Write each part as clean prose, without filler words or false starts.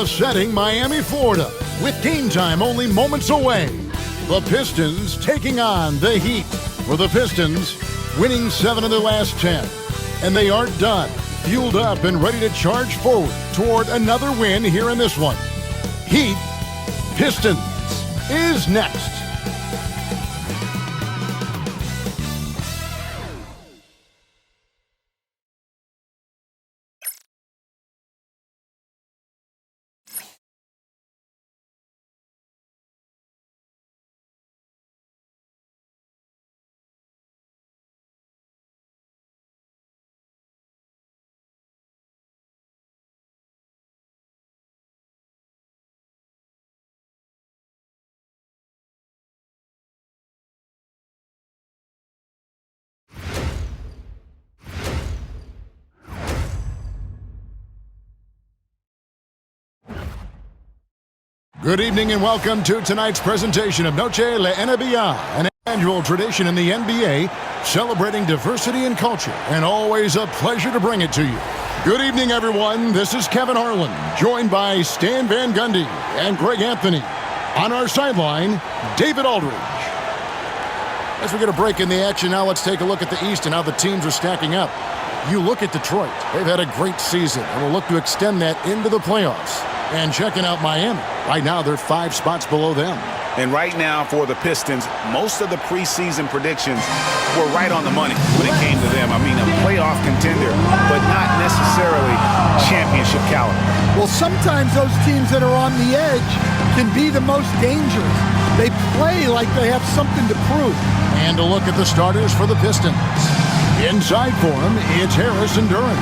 the setting, Miami, Florida, with game time only moments away. The Pistons taking on the Heat. For the Pistons, winning 7 of their last 10. And they aren't done. Fueled up and ready to charge forward toward another win here in this one. Heat, Pistons is next. Good evening and welcome to tonight's presentation of Noche La NBA, an annual tradition in the NBA celebrating diversity and culture, and always a pleasure to bring it to you. Good evening, everyone. This is Kevin Harlan, joined by Stan Van Gundy and Greg Anthony. On our sideline, David Aldridge. As we get a break in the action now, let's take a look at the East and how the teams are stacking up. You look at Detroit. They've had a great season and will look to extend that into the playoffs. And checking out Miami. Right now, they're 5 spots below them. And right now for the Pistons, most of the preseason predictions were right on the money when it came to them. I mean, a playoff contender, but not necessarily championship caliber. Well, sometimes those teams that are on the edge can be the most dangerous. They play like they have something to prove. And a look at the starters for the Pistons. Inside for them, it's Harris and Duran.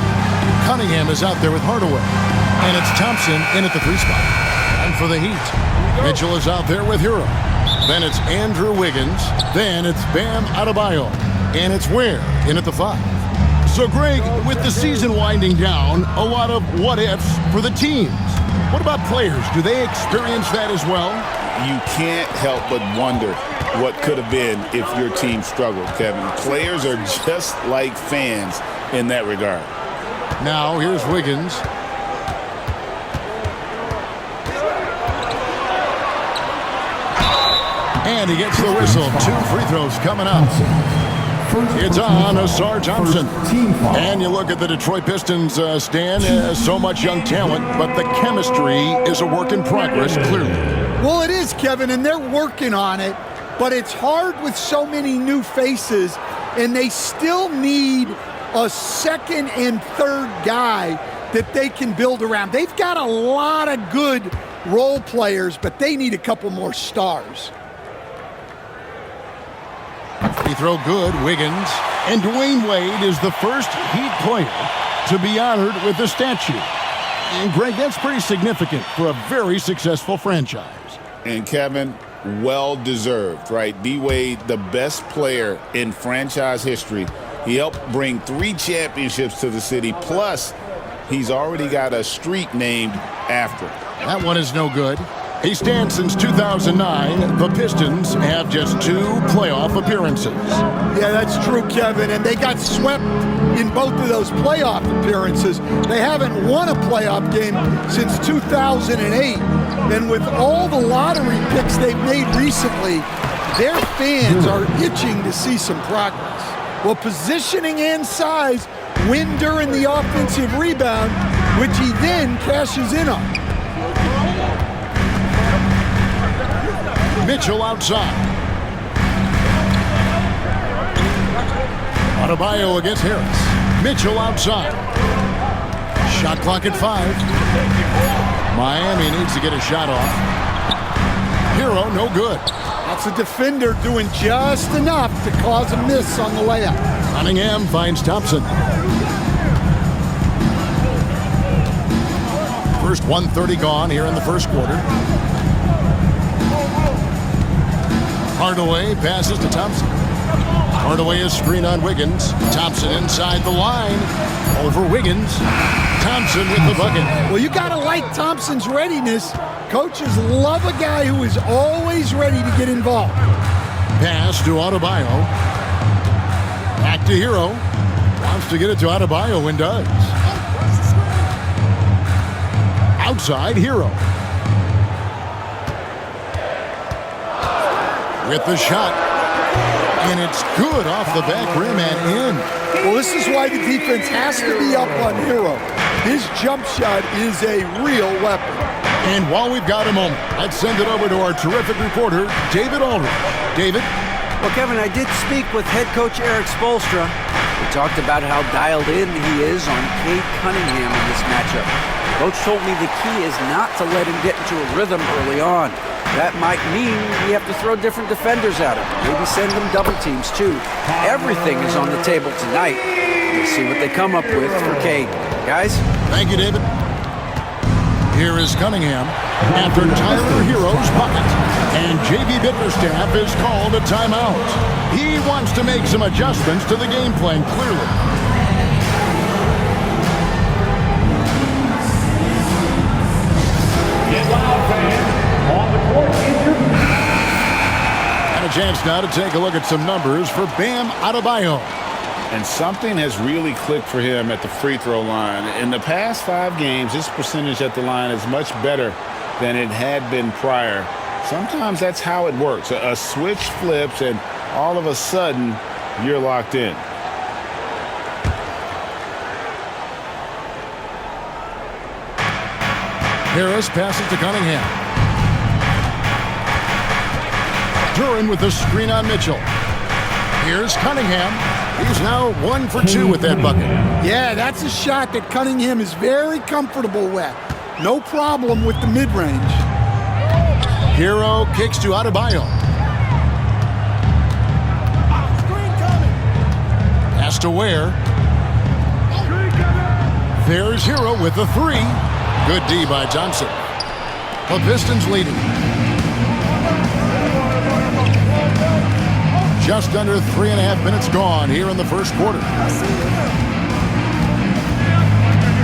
Cunningham is out there with Hardaway. And it's Thompson in at the 3 spot. And for the Heat, Mitchell is out there with Hero. Then it's Andrew Wiggins. Then it's Bam Adebayo. And it's Ware in at the 5. So, Greg, with the season winding down, a lot of what-ifs for the teams. What about players? Do they experience that as well? You can't help but wonder what could have been if your team struggled, Kevin. Players are just like fans in that regard. Now, here's Wiggins. And he gets the whistle. 2 free throws coming up. It's on Asar Thompson. And you look at the Detroit Pistons, Stan, so much young talent, but the chemistry is a work in progress, clearly. Well, it is, Kevin, and they're working on it, but it's hard with so many new faces, and they still need a second and third guy that they can build around. They've got a lot of good role players, but they need a couple more stars. Free throw good, Wiggins. And Dwayne Wade is the first Heat player to be honored with a statue. And Greg, that's pretty significant for a very successful franchise. And Kevin, well-deserved, right? D-Wade, the best player in franchise history. He helped bring 3 championships to the city, plus he's already got a street named after him. That one is no good. He stands since 2009. The Pistons have just 2 playoff appearances. Yeah, that's true, Kevin, and they got swept in both of those playoff appearances. They haven't won a playoff game since 2008, and with all the lottery picks they've made recently, their fans are itching to see some progress. Well, positioning and size win during the offensive rebound, which he then cashes in on. Mitchell outside. Adebayo against Harris. Mitchell outside. Shot clock at 5. Miami needs to get a shot off. Hero, no good. That's a defender doing just enough to cause a miss on the layup. Cunningham finds Thompson. First 1:30 gone here in the first quarter. Hardaway passes to Thompson. Hardaway is screen on Wiggins. Thompson inside the line. Over Wiggins. Thompson with the bucket. Well, you got to like Thompson's readiness. Coaches love a guy who is always ready to get involved. Pass to Adebayo. Back to Hero. Wants to get it to Adebayo and does. Outside, Hero. With the shot. And it's good off the back rim and in. Well, this is why the defense has to be up on Hero. His jump shot is a real weapon. And while we've got a moment, let's send it over to our terrific reporter, David Aldridge. David? Well, Kevin, I did speak with head coach Eric Spoelstra. We talked about how dialed in he is on Cade Cunningham in this matchup. Coach told me the key is not to let him get into a rhythm early on. That might mean we have to throw different defenders at him. Maybe send them double teams, too. Everything is on the table tonight. We'll see what they come up with for Cade. Guys? Thank you, David. Here is Cunningham after Tyler Hero's bucket. And J.B. Bickerstaff is called a timeout. He wants to make some adjustments to the game plan, clearly. And a chance now to take a look at some numbers for Bam Adebayo. And something has really clicked for him at the free throw line. In the past 5 games, his percentage at the line is much better than it had been prior. Sometimes that's how it works. A switch flips, and all of a sudden, you're locked in. Harris passes to Cunningham. Duran with the screen on Mitchell. Here's Cunningham. He's now 1 for 2 with that bucket. Yeah, that's a shot that Cunningham is very comfortable with. No problem with the mid-range. Hero kicks to Adebayo. Pass to Ware. There's Hero with the 3. Good D by Johnson. The Pistons leading. Just under 3.5 minutes gone here in the first quarter.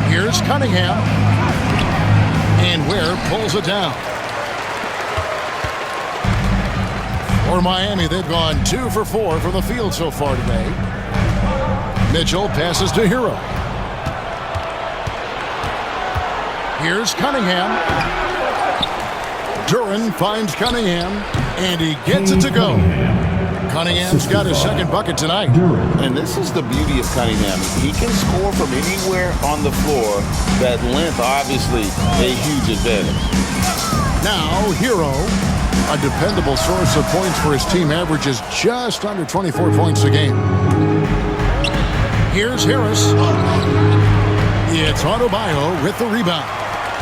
Here's Cunningham. And Ware pulls it down. For Miami, they've gone 2 for 4 from the field so far today. Mitchell passes to Hero. Here's Cunningham. Duran finds Cunningham, and he gets it to go. Cunningham's got his second bucket tonight. And this is the beauty of Cunningham. He can score from anywhere on the floor. That length, obviously, a huge advantage. Now, Hero, a dependable source of points for his team, averages just under 24 points a game. Here's Harris. It's Adebayo with the rebound.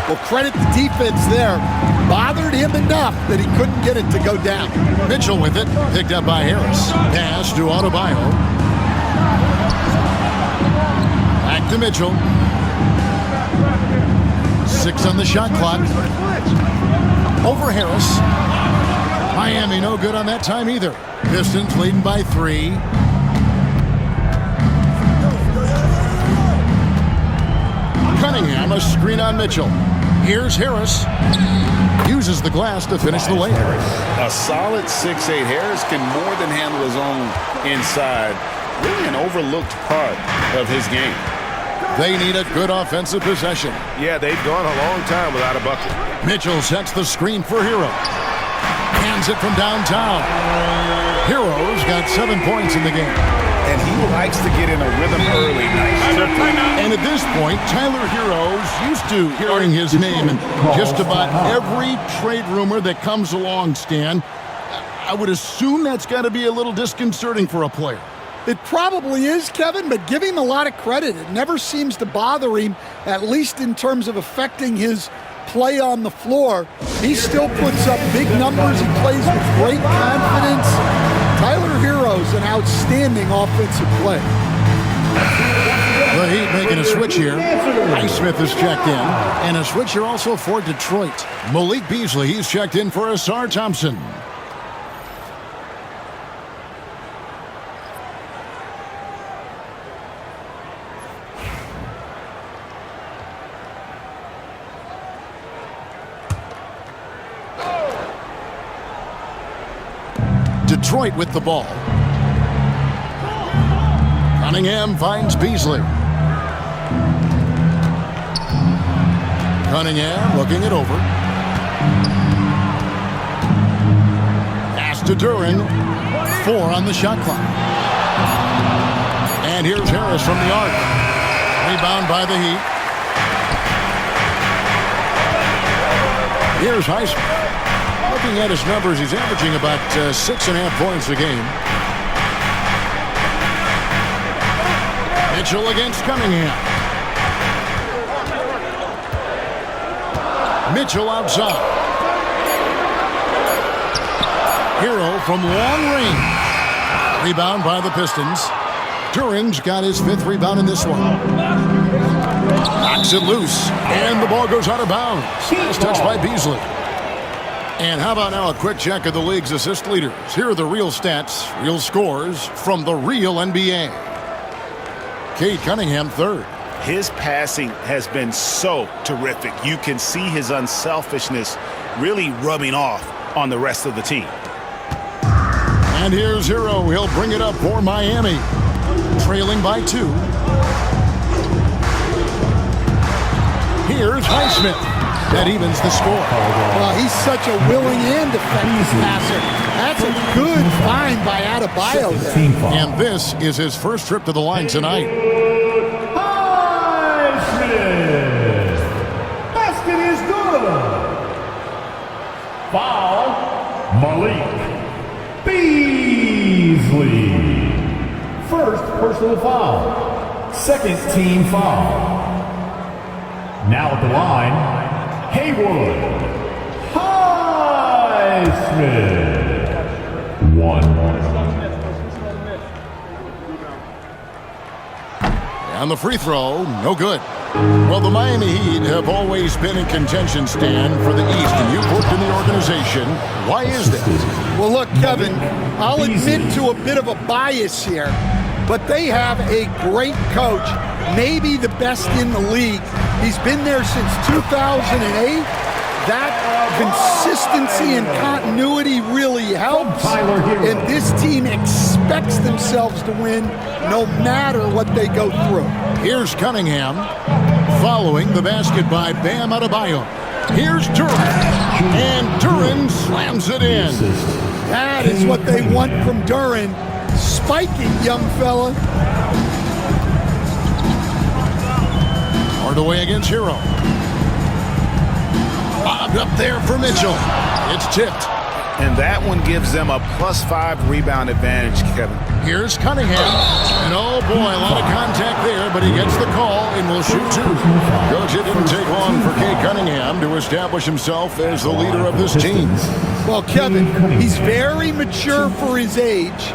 Well, credit the defense there. Bothered him enough that he couldn't get it to go down. Mitchell with it, picked up by Harris. Pass to Adebayo. Back to Mitchell. 6 on the shot clock. Over Harris. Miami no good on that time either. Pistons leading by 3. Cunningham, a screen on Mitchell. Here's Harris. Uses the glass to finish the layup. A solid 6'8". Harris can more than handle his own inside. Really an overlooked part of his game. They need a good offensive possession. Yeah, they've gone a long time without a bucket. Mitchell sets the screen for Hero. Hands it from downtown. Hero's got 7 points in the game. And he likes to get in a rhythm early. And at this point, Tyler Hero's used to hearing his name in just about every trade rumor that comes along, Stan. I would assume that's got to be a little disconcerting for a player. It probably is, Kevin, but give him a lot of credit. It never seems to bother him, at least in terms of affecting his play on the floor. He still puts up big numbers. He plays with great confidence. Tyler Hero's an outstanding offensive player. The Heat making a switch here. Highsmith is checked in. And a switch here also for Detroit. Malik Beasley, he's checked in for Asar Thompson. Detroit with the ball. Cunningham finds Beasley. Cunningham looking it over. Pass to Duran. 4 on the shot clock. And here's Harris from the arc. Rebound by the Heat. Here's Heisman. Looking at his numbers, he's averaging about 6.5 points a game. Mitchell against Cunningham. Mitchell outside. Hero from long range. Rebound by the Pistons. Duran's got his 5th rebound in this one. Knocks it loose. And the ball goes out of bounds. Nice touch by Beasley. And how about now a quick check of the league's assist leaders. Here are the real stats, real scores from the real NBA. Cade Cunningham 3rd. His passing has been so terrific. You can see his unselfishness really rubbing off on the rest of the team. And here's Hero. He'll bring it up for Miami. Trailing by 2. Here's Highsmith. That evens the score. Well, he's such a willing and effective passer. That's a good find by Adebayo there. And this is his first trip to the line tonight. Highsmith. Basket is good. Foul, Malik Beasley. First personal foul. Second team foul. Now at the line, Haywood Highsmith. 1. And the free throw, no good. Well, the Miami Heat have always been in contention, Stan, for the East, and you've worked in the organization. Why is that? Well, look, Kevin, I'll admit to a bit of a bias here, but they have a great coach, maybe the best in the league. He's been there since 2008. That consistency and continuity really helps. And this team expects themselves to win no matter what they go through. Here's Cunningham following the basket by Bam Adebayo. Here's Duran. And Duran slams it in. That is what they want from Duran. Spiking, young fella. Hard away against Hero. Bobbed up there for Mitchell. It's tipped. And that one gives them a +5 rebound advantage, Kevin. Here's Cunningham. And oh boy, a lot of contact there, but he gets the call and will shoot 2. Coach, it didn't take long for Cade Cunningham to establish himself as the leader of this team. Well, Kevin, he's very mature for his age.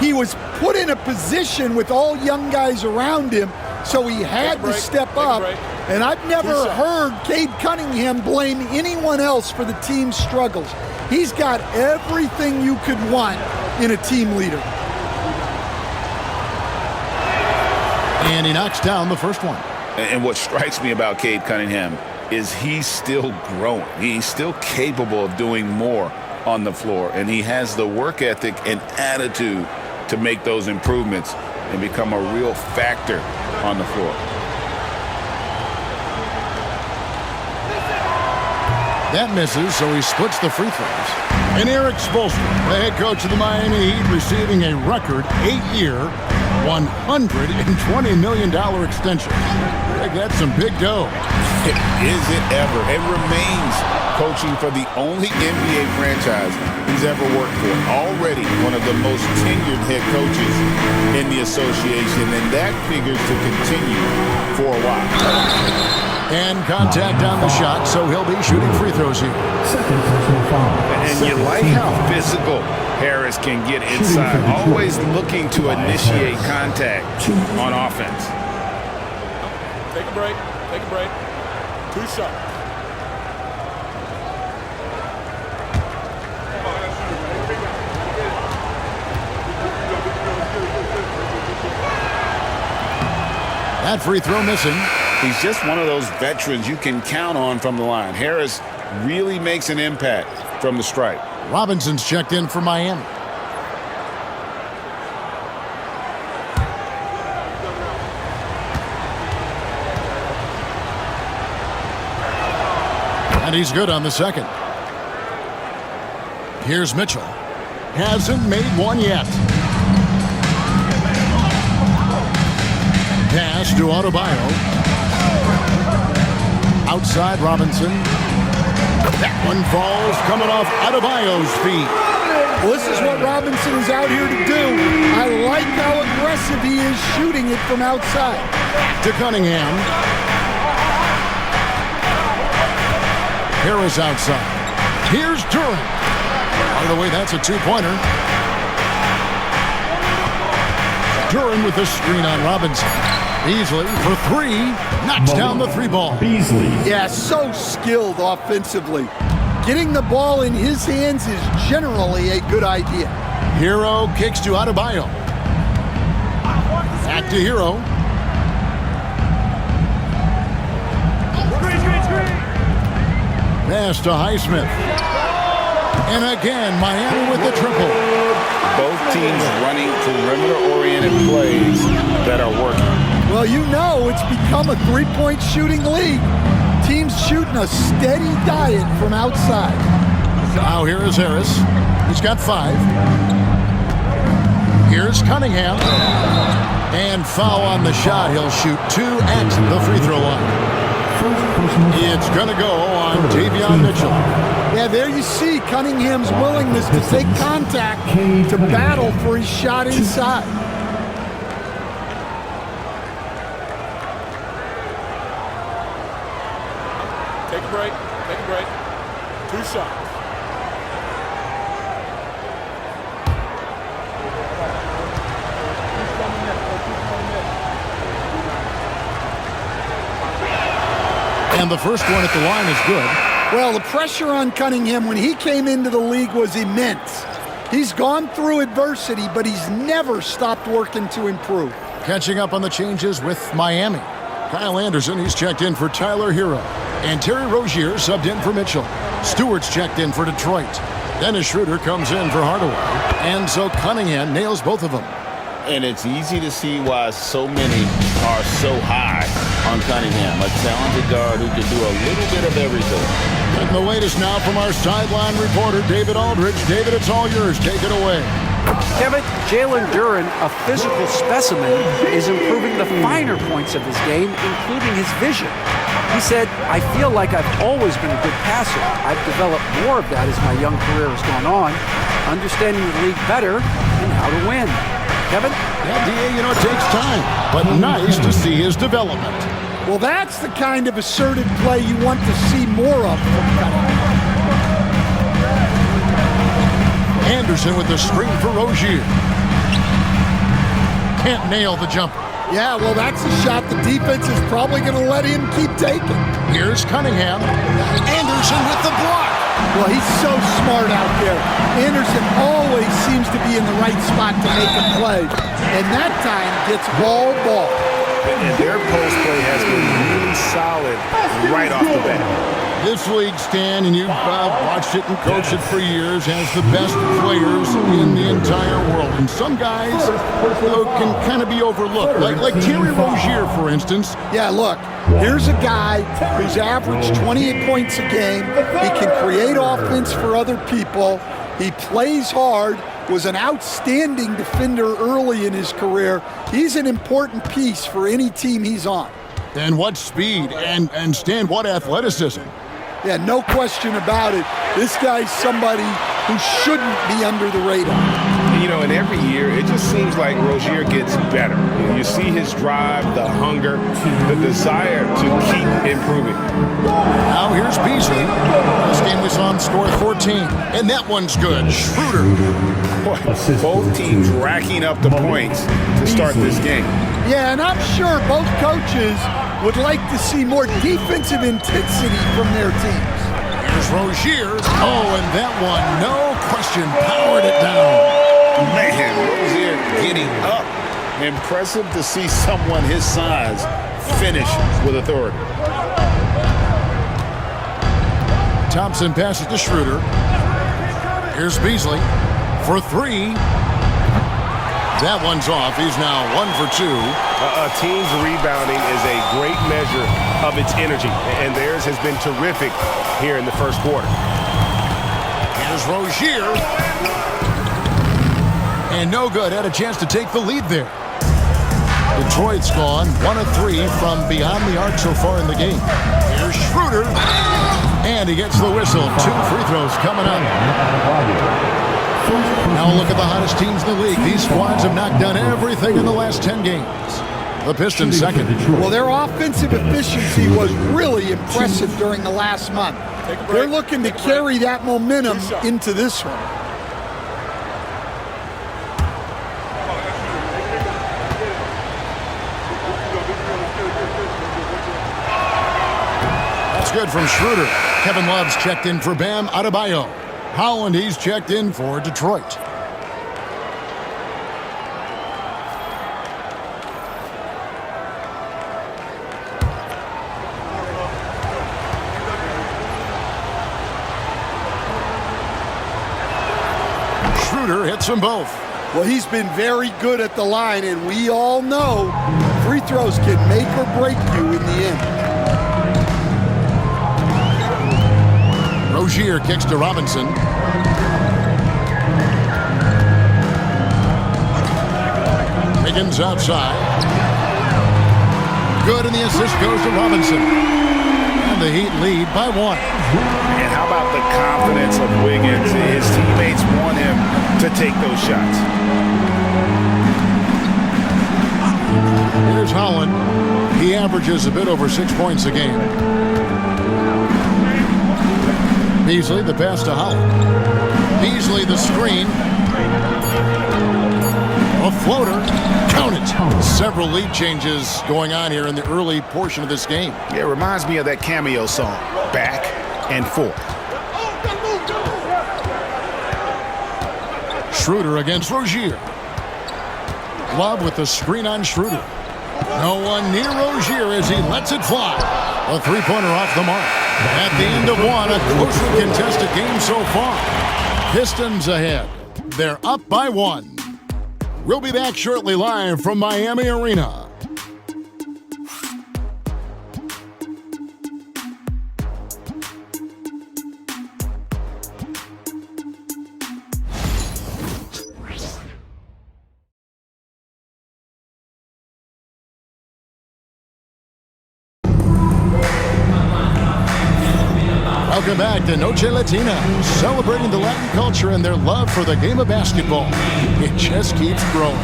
He was put in a position with all young guys around him, so he had to step up. And I've never heard Cade Cunningham blame anyone else for the team's struggles. He's got everything you could want in a team leader. And he knocks down the first one. And what strikes me about Cade Cunningham is he's still growing. He's still capable of doing more on the floor. And he has the work ethic and attitude to make those improvements and become a real factor on the floor. That misses, so he splits the free throws. And Eric Spoelstra, the head coach of the Miami Heat, receiving a record 8-year, $120 million extension. Rick, that's some big dough. Is it ever? It remains coaching for the only NBA franchise he's ever worked for. Already one of the most tenured head coaches in the association, and that figures to continue for a while. And contact on the shot, so he'll be shooting free throws here. And you like how physical Harris can get inside, always looking to initiate contact on offense. Take a break. Take a break. 2 shots. That free throw missing. He's just one of those veterans you can count on from the line. Harris really makes an impact from the stripe. Robinson's checked in for Miami. And he's good on the second. Here's Mitchell. Hasn't made one yet. Pass to Adebayo. Outside Robinson. That one falls coming off Adebayo's feet. Well, this is what Robinson is out here to do. I like how aggressive he is shooting it from outside. To Cunningham. Harris outside. Here's Durant. By the way, that's a two-pointer. Durant with the screen on Robinson. Beasley for three. Knocks down the three ball. Beasley. Yeah, so skilled offensively. Getting the ball in his hands is generally a good idea. Hero kicks to Adebayo. Back to Hero. Pass to Highsmith. And again, Miami with the triple. Both teams running perimeter-oriented plays that are working. Well, you know it's become a three-point shooting league. Teams shooting a steady diet from outside. Now here is Harris. He's got 5. Here's Cunningham. And foul on the shot. He'll shoot 2 at the free throw line. It's going to go on Davion Mitchell. Yeah, there you see Cunningham's willingness to take contact to battle for his shot inside. Take a break. Take a break. 2 shots. And the first one at the line is good. Well, the pressure on Cunningham when he came into the league was immense. He's gone through adversity, but he's never stopped working to improve. Catching up on the changes with Miami. Kyle Anderson, he's checked in for Tyler Hero. And Terry Rozier subbed in for Mitchell. Stewart's checked in for Detroit. Dennis Schroeder comes in for Hardaway. And so Cunningham nails both of them. And it's easy to see why so many are so high on Cunningham, a talented guard who can do a little bit of everything. And the latest now from our sideline reporter, David Aldridge. David, it's all yours. Take it away. Kevin, Jalen Duren, a physical specimen, is improving the finer points of his game, including his vision. He said, "I feel like I've always been a good passer. I've developed more of that as my young career has gone on, understanding the league better and how to win." Kevin? Yeah, DA, you know, it takes time, but nice to see his development. Well, that's the kind of assertive play you want to see more of from Cunningham. Anderson with the screen for Rozier. Can't nail the jumper. Yeah, well, that's a shot the defense is probably going to let him keep taking. Here's Cunningham. Anderson with the block. Well, he's so smart out there. Anderson always seems to be in the right spot to make a play. And that time gets all ball. And their post play has been really solid right off the bat. This league, Stan, and you've watched it and coached it for years, has the best players in the entire world. And some guys can kind of be overlooked, like Terry Rozier, for instance. Yeah, look, here's a guy who's averaged 28 points a game. He can create offense for other people. He plays hard, was an outstanding defender early in his career. He's an important piece for any team he's on. And what speed, and Stan, what athleticism. Yeah, no question about it. This guy's somebody who shouldn't be under the radar. You know, and every year, it just seems like Rozier gets better. You see his drive, the hunger, the desire to keep improving. Now here's Beasley. This game we saw him score 14. And that one's good. Schroeder. Both teams racking up the points to start this game. Yeah, and I'm sure both coaches would like to see more defensive intensity from their teams. Here's Rozier. Oh, and that one, no question, powered it down. Man, Rozier getting up. Impressive to see someone his size finish with authority. Thompson passes to Schroeder. Here's Beasley for three. That one's off. He's now 1 for 2. A team's rebounding is a great measure of its energy, and theirs has been terrific here in the first quarter. Here's Rozier. And no good. Had a chance to take the lead there. Detroit's gone 1 of 3 from beyond the arc so far in the game. Here's Schroeder. And he gets the whistle. 2 free throws coming up. Now look at the hottest teams in the league. These squads have knocked down everything in the last 10 games. The Pistons second. Well, their offensive efficiency was really impressive during the last month. They're looking to carry that momentum into this one. That's good from Schroeder. Kevin Love's checked in for Bam Adebayo. Holland, he's checked in for Detroit. Schroeder hits them both. Well, he's been very good at the line, and we all know free throws can make or break you in the end. Rozier kicks to Robinson. Higgins outside. Good, and the assist goes to Robinson. And the Heat lead by 1. And how about the confidence of Wiggins? His teammates want him to take those shots. Here's Holland. He averages a bit over 6 points a game. Beasley, the pass to Holland. Beasley, the screen. A floater. Count it. Several lead changes going on here in the early portion of this game. Yeah, it reminds me of that Cameo song, Back and Forth. Schroeder against Rozier. Love with the screen on Schroeder. No one near Rozier as he lets it fly. A three-pointer off the mark. At the end of one, a closely contested game so far. Pistons ahead. They're up by 1. We'll be back shortly live from Miami Arena. Welcome back to Noche Latina, celebrating the Latin culture and their love for the game of basketball. It just keeps growing.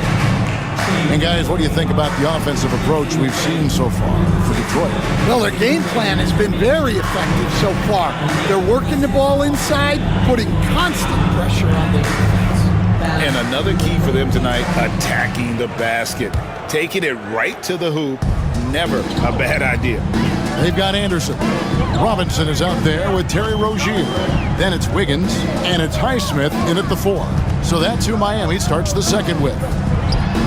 And guys, what do you think about the offensive approach we've seen so far for Detroit? Well, their game plan has been very effective so far. They're working the ball inside, putting constant pressure on the defense. And another key for them tonight, attacking the basket. Taking it right to the hoop, never a bad idea. They've got Anderson. Robinson is out there with Terry Rozier. Then it's Wiggins, and it's Highsmith in at the 4. So that's who Miami starts the second with.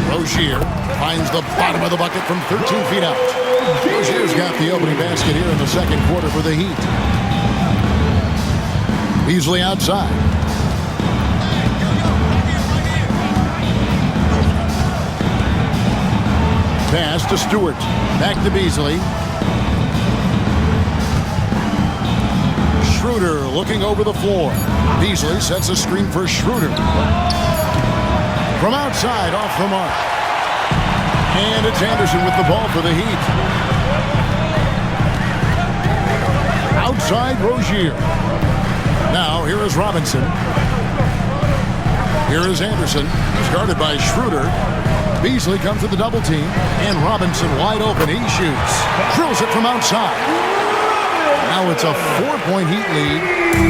Rozier finds the bottom of the bucket from 13 feet out. Rozier's got the opening basket here in the second quarter for the Heat. Beasley outside. Pass to Stewart. Back to Beasley. Schroeder looking over the floor. Beasley sets a screen for Schroeder. From outside, off the mark. And it's Anderson with the ball for the Heat. Outside, Rozier. Now, here is Robinson. Here is Anderson. Started by Schroeder. Beasley comes with the double team. And Robinson wide open. He shoots. Drills it from outside. Now it's a 4-point Heat lead.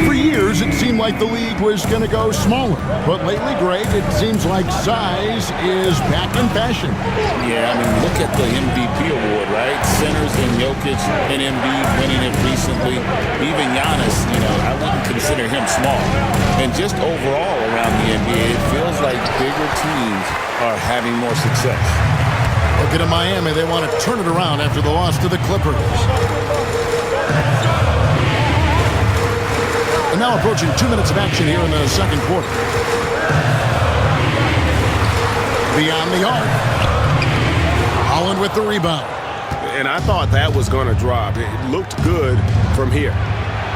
For years, it seemed like the league was going to go smaller. But lately, Greg, it seems like size is back in fashion. Yeah, I mean, look at the MVP award, right? Centers and Jokic and Embiid winning it recently. Even Giannis, I wouldn't consider him small. And just overall around the NBA, it feels like bigger teams are having more success. Looking at Miami, they want to turn it around after the loss to the Clippers. And now approaching 2 minutes of action here in the second quarter. Beyond the arc. Holland with the rebound. And I thought that was going to drop. It looked good from here.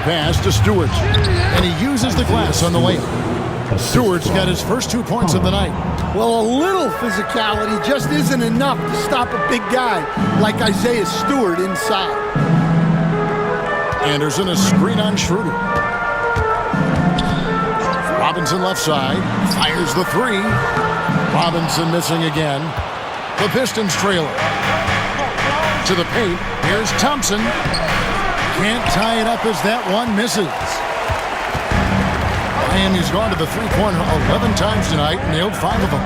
Pass to Stewart. And he uses the glass on the layup. Stewart's got his first 2 points of the night. Well, a little physicality just isn't enough to stop a big guy like Isaiah Stewart inside. Anderson, a screen on Schroeder. Robinson left side. Fires the three. Robinson missing again. The Pistons trailer. To the paint. Here's Thompson. Can't tie it up as that one misses. Miami's gone to the three-pointer 11 times tonight, nailed 5 of them.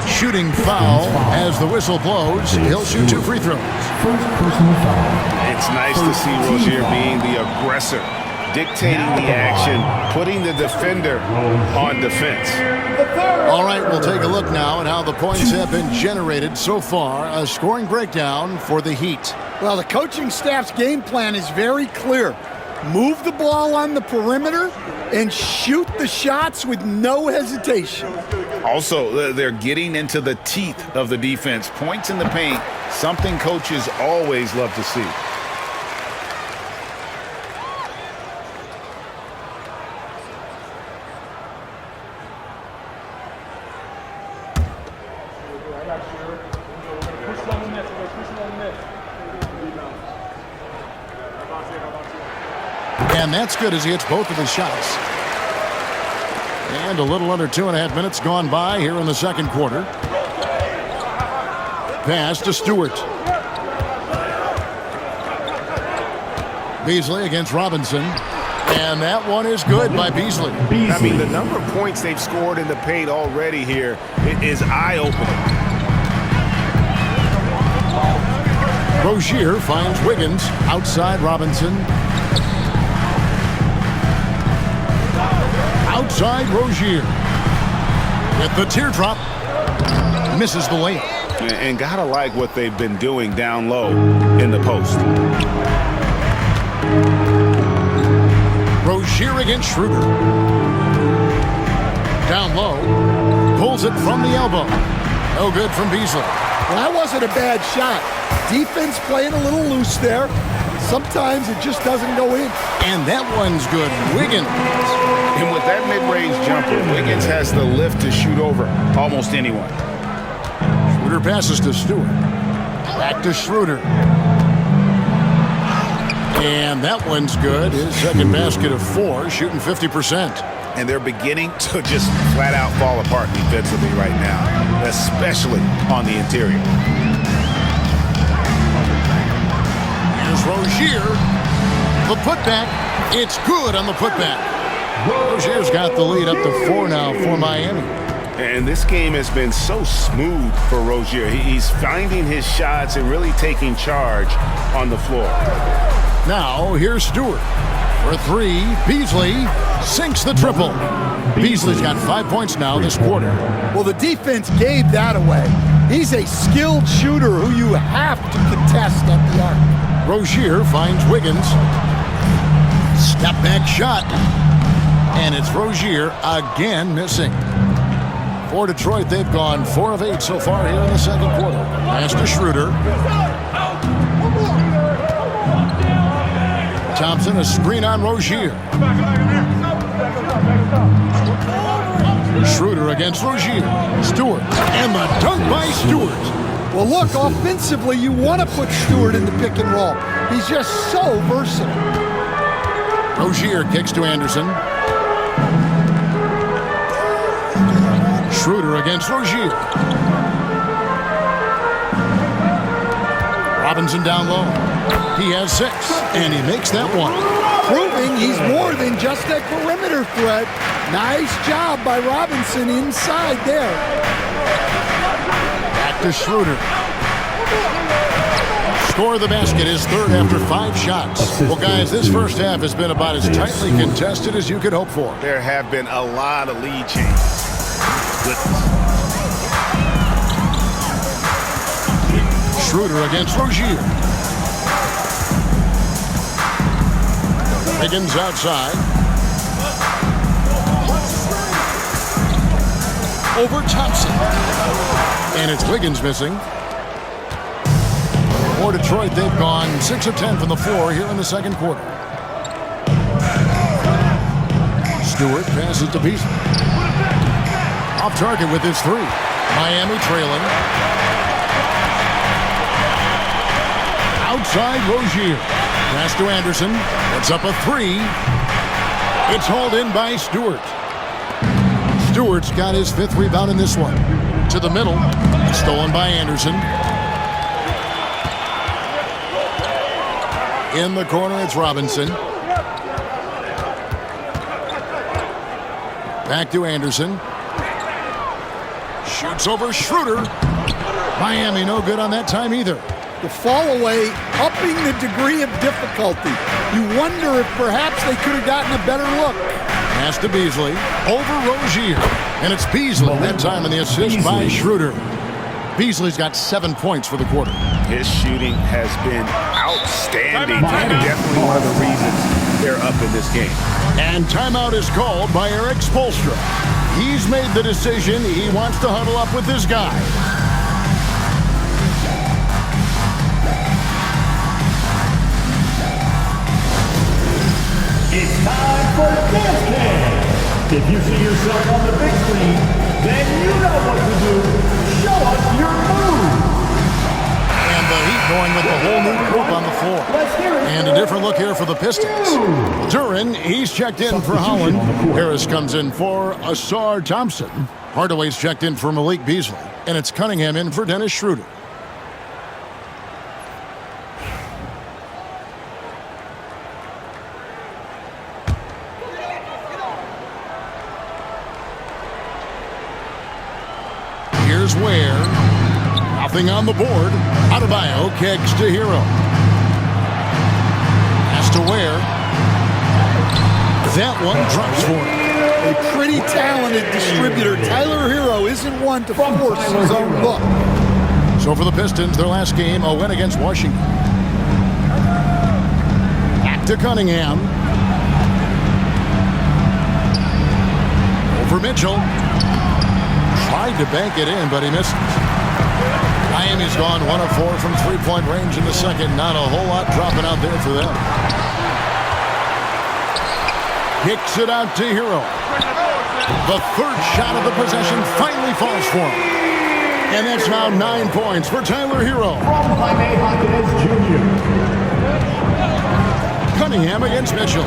Shooting foul as the whistle blows. He'll shoot 2 free throws. First personal foul. It's nice to see Rozier being the aggressor, dictating the action, putting the defender on defense. All right, we'll take a look now at how the points have been generated so far. A scoring breakdown for the Heat. Well, the coaching staff's game plan is very clear. Move the ball on the perimeter and shoot the shots with no hesitation. Also, they're getting into the teeth of the defense. Points in the paint, something coaches always love to see. And that's good as he hits both of his shots. And a little under 2.5 minutes gone by here in the second quarter. Pass to Stewart. Beasley against Robinson. And that one is good by Beasley. I mean, the number of points they've scored in the paint already here is eye-opening. Rozier finds Wiggins outside Robinson. Outside Rozier. With the teardrop. Misses the layup. And gotta like what they've been doing down low in the post. Rozier against Schroeder. Down low. Pulls it from the elbow. No good from Beasley. Well, that wasn't a bad shot. Defense playing a little loose there. Sometimes it just doesn't go in. And that one's good. Wiggins. And with that mid-range jumper, Wiggins has the lift to shoot over almost anyone. Schroeder passes to Stewart. Back to Schroeder. And that one's good. His second basket of 4, shooting 50%. And they're beginning to just flat out fall apart defensively right now, especially on the interior. Here's Rozier. The putback. It's good on the putback. Rozier's got the lead up to 4 now for Miami. And this game has been so smooth for Rozier. He's finding his shots and really taking charge on the floor. Now, here's Stewart. For 3, Beasley sinks the triple. Beasley's got 5 points now this quarter. Well, the defense gave that away. He's a skilled shooter who you have to contest at the arc. Rozier finds Wiggins. Step back shot. And it's Rozier again missing. For Detroit, they've gone 4 of 8 so far here in the second quarter. Pass to Schroeder. Thompson, a screen on Rozier. Schroeder against Rozier. Stewart. And the dunk by Stewart. Well, look, offensively, you want to put Stewart in the pick and roll. He's just so versatile. Rozier kicks to Anderson. Schroeder against Rozier. Robinson down low. He has 6, and he makes that one. Proving he's more than just a perimeter threat. Nice job by Robinson inside there. Back to Schroeder. Score the basket, his 3rd after 5 shots. Well, guys, this first half has been about as tightly contested as you could hope for. There have been a lot of lead changes. Schroeder against Rozier. Higgins outside. over Thompson. And it's Wiggins missing. For Detroit, they've gone 6 of 10 from the floor here in the second quarter. Stewart passes to Beasley. Off target with his three. Miami trailing. Outside Rozier. Pass to Anderson. It's up a three. It's hauled in by Stewart. Stewart's got his 5th rebound in this one. To the middle. Stolen by Anderson. In the corner, it's Robinson. Back to Anderson. Shoots over Schroeder. Miami no good on that time either. The fall away, upping the degree of difficulty. You wonder if perhaps they could have gotten a better look. Pass to Beasley. Over Rozier. And it's Beasley that time in the assist by Schroeder. Beasley's got 7 points for the quarter. His shooting has been outstanding. Definitely one of the reasons they're up in this game. And timeout is called by Eric Spoelstra. He's made the decision. He wants to huddle up with his guy. It's time for Dance Cam. If you see yourself on the big screen, then you know what to do. Show us your move. And the Heat going with the whole new group on the floor. And a different look here for the Pistons. Duran, he's checked in for Holland. Harris comes in for Asar Thompson. Hardaway's checked in for Malik Beasley. And it's Cunningham in for Dennis Schroeder. Here's Ware. Nothing on the board. Adebayo kicks to Hero. Pass to Ware. That one drops for him. A pretty talented distributor. Tyler Hero isn't one to force his own look. So for the Pistons, their last game, a win against Washington. Back to Cunningham. Over Mitchell. Tried to bank it in, but he misses. Miami's gone 1 of 4 from three-point range in the second. Not a whole lot dropping out there for them. Kicks it out to Hero. The third shot of the possession finally falls for him. And that's now 9 points for Tyler Hero. From MIMAI Jr. Cunningham against Mitchell.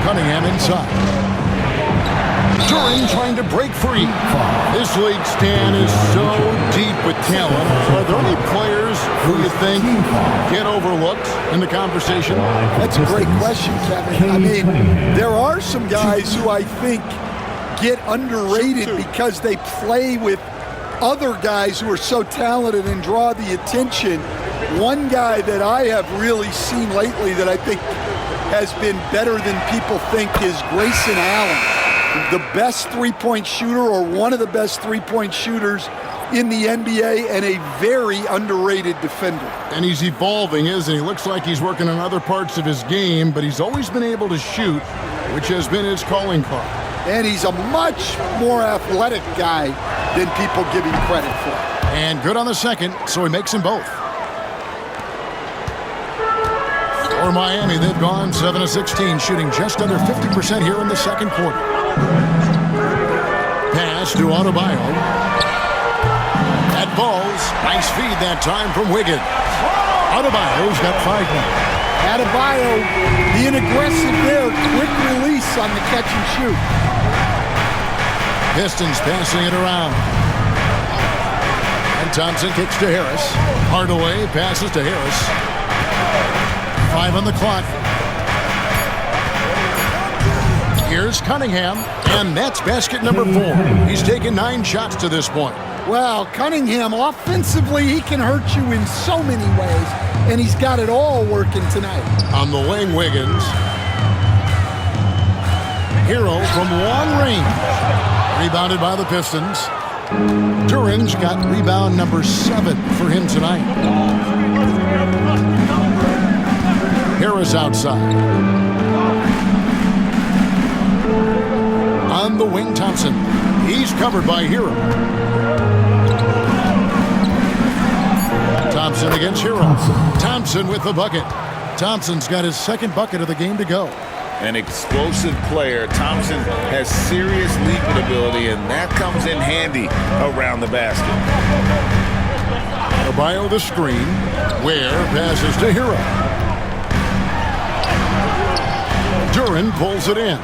Cunningham inside. Duran trying to break free. This league, Stan, is so deep with talent. Are there any players who you think get overlooked in the conversation? That's a great question, Kevin. I mean, there are some guys who I think get underrated because they play with other guys who are so talented and draw the attention. One guy that I have really seen lately that I think has been better than people think is Grayson Allen. The best three-point shooter, or one of the best three-point shooters in the NBA, and a very underrated defender. And he's evolving, isn't he? Looks like he's working on other parts of his game, but he's always been able to shoot, which has been his calling card. And he's a much more athletic guy than people give him credit for. And good on the second, so he makes them both. For Miami, they've gone 7 of 16, shooting just under 50% here in the second quarter. Pass to Adebayo. That falls. Nice feed that time from Wiggins. Adebayo's got 5 now. Adebayo being aggressive there. Quick release on the catch and shoot. Pistons passing it around. And Thompson kicks to Harris. Hardaway passes to Harris. 5 on the clock. Here's Cunningham, and that's basket number 4. He's taken 9 shots to this point. Well, Cunningham, offensively, he can hurt you in so many ways, and he's got it all working tonight. On the wing, Wiggins. Hero from long range. Rebounded by the Pistons. Duran's got rebound number 7 for him tonight. Harris outside. On the wing, Thompson. He's covered by Hero. Thompson against Hero. Thompson with the bucket. Thompson's got his second bucket of the game to go. An explosive player. Thompson has serious leaping ability, and that comes in handy around the basket. Adebayo the screen. Ware passes to Hero. Duren pulls it in.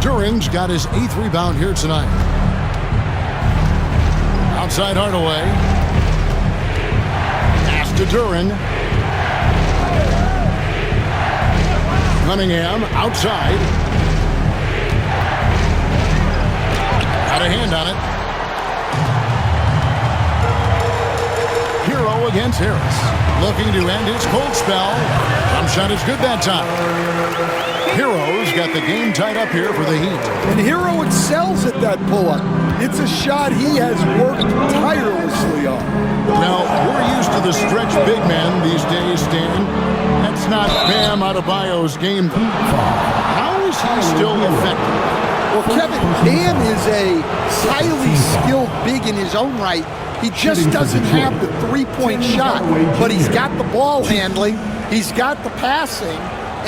Duren's got his 8th rebound here tonight. Outside Hardaway. Pass to Duren. Cunningham outside. Got a hand on it. Hero against Harris. Looking to end his cold spell. Jump shot is good that time. Hero's got the game tied up here for the Heat. And Hero excels at that pull-up. It's a shot he has worked tirelessly on. Now, we're used to the stretch big man these days, Stan. That's not Bam Adebayo's game, though. How is he still effective? Well, Kevin, Bam is a highly skilled big in his own right. He just doesn't have the three-point shot, but he's got the ball handling, he's got the passing,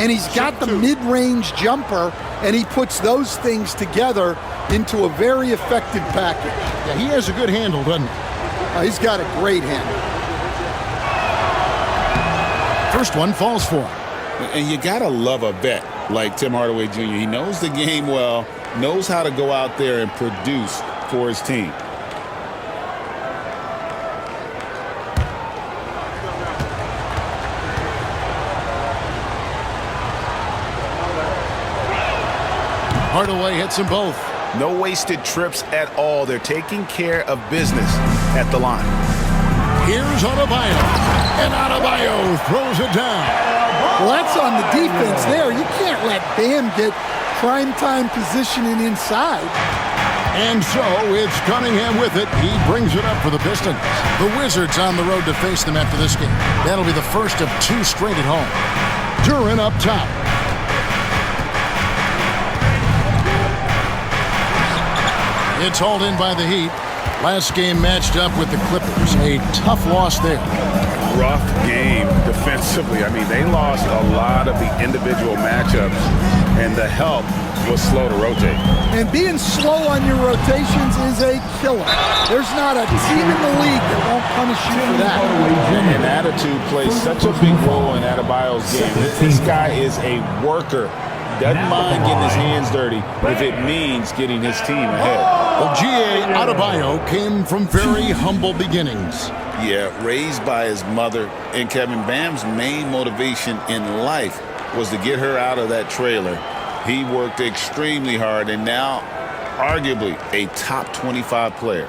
and he's got the mid-range jumper, and he puts those things together into a very effective package. Yeah, he has a good handle, doesn't he? He's got a great handle. First one falls for him. And you got to love a vet like Tim Hardaway Jr. He knows the game well, knows how to go out there and produce for his team. Hardaway hits them both. No wasted trips at all. They're taking care of business at the line. Here's Adebayo. And Adebayo throws it down. Well, that's on the defense there. You can't let Bam get primetime positioning inside. And so it's Cunningham with it. He brings it up for the Pistons. The Wizards on the road to face them after this game. That'll be the first of 2 straight at home. Duren up top. It's hauled in by the Heat. Last game matched up with the Clippers. A tough loss there. Rough game defensively. I mean, they lost a lot of the individual matchups, and the help was slow to rotate. And being slow on your rotations is a killer. There's not a team in the league that won't punish you for that. And attitude plays such a big role in Adebayo's game. This guy is a worker. Doesn't mind getting his hands dirty if it means getting his team ahead. Well, G.A. Adebayo came from very humble beginnings. Yeah, raised by his mother. And Kevin, Bam's main motivation in life was to get her out of that trailer. He worked extremely hard and now arguably a top 25 player.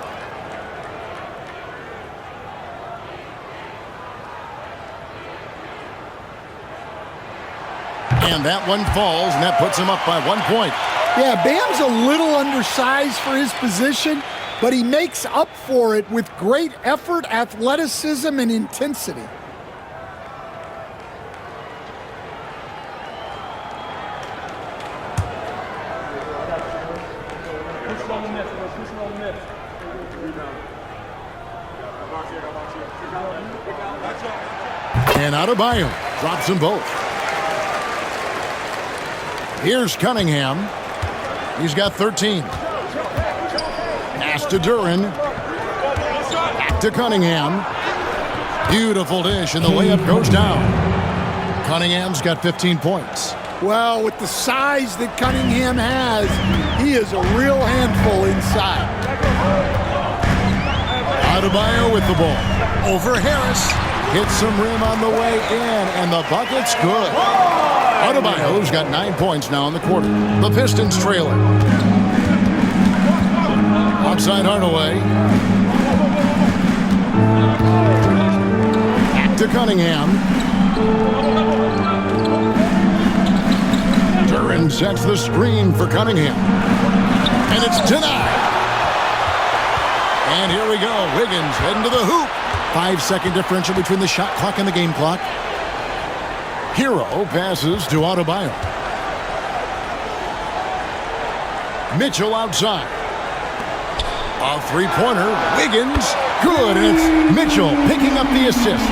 And that one falls, and that puts him up by 1 point. Yeah, Bam's a little undersized for his position, but he makes up for it with great effort, athleticism, and intensity. And Adebayo drops them both. Here's Cunningham. He's got 13. Pass to Duren. Back to Cunningham. Beautiful dish, and the layup goes down. Cunningham's got 15 points. Well, with the size that Cunningham has, he is a real handful inside. Adebayo with the ball. Over Harris. Hits some rim on the way in, and the bucket's good. Adebayo's got 9 points now in the quarter. The Pistons trailing. Outside Hardaway. Back to Cunningham. Duren sets the screen for Cunningham. And it's denied. And here we go. Wiggins heading to the hoop. 5-second differential between the shot clock and the game clock. Hero passes to Adebayo. Mitchell outside. A three-pointer. Wiggins. Good, and it's Mitchell picking up the assist.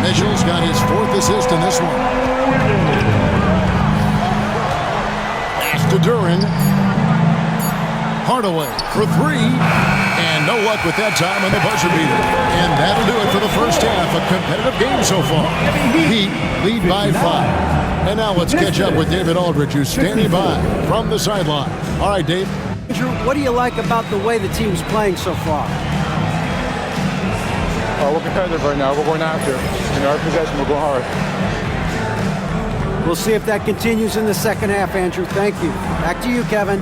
Mitchell's got his 4th assist in this one. Pass to Duren. Hardaway for 3. And no luck with that time on the buzzer beater. And that'll do it for the first half. A competitive game so far. Heat lead by 5. And now let's catch up with David Aldridge, who's standing by from the sideline. All right, Dave. Andrew, what do you like about the way the team's playing so far? We're competitive right now. We're going after it. In our possession, we'll go hard. We'll see if that continues in the second half, Andrew. Thank you. Back to you, Kevin.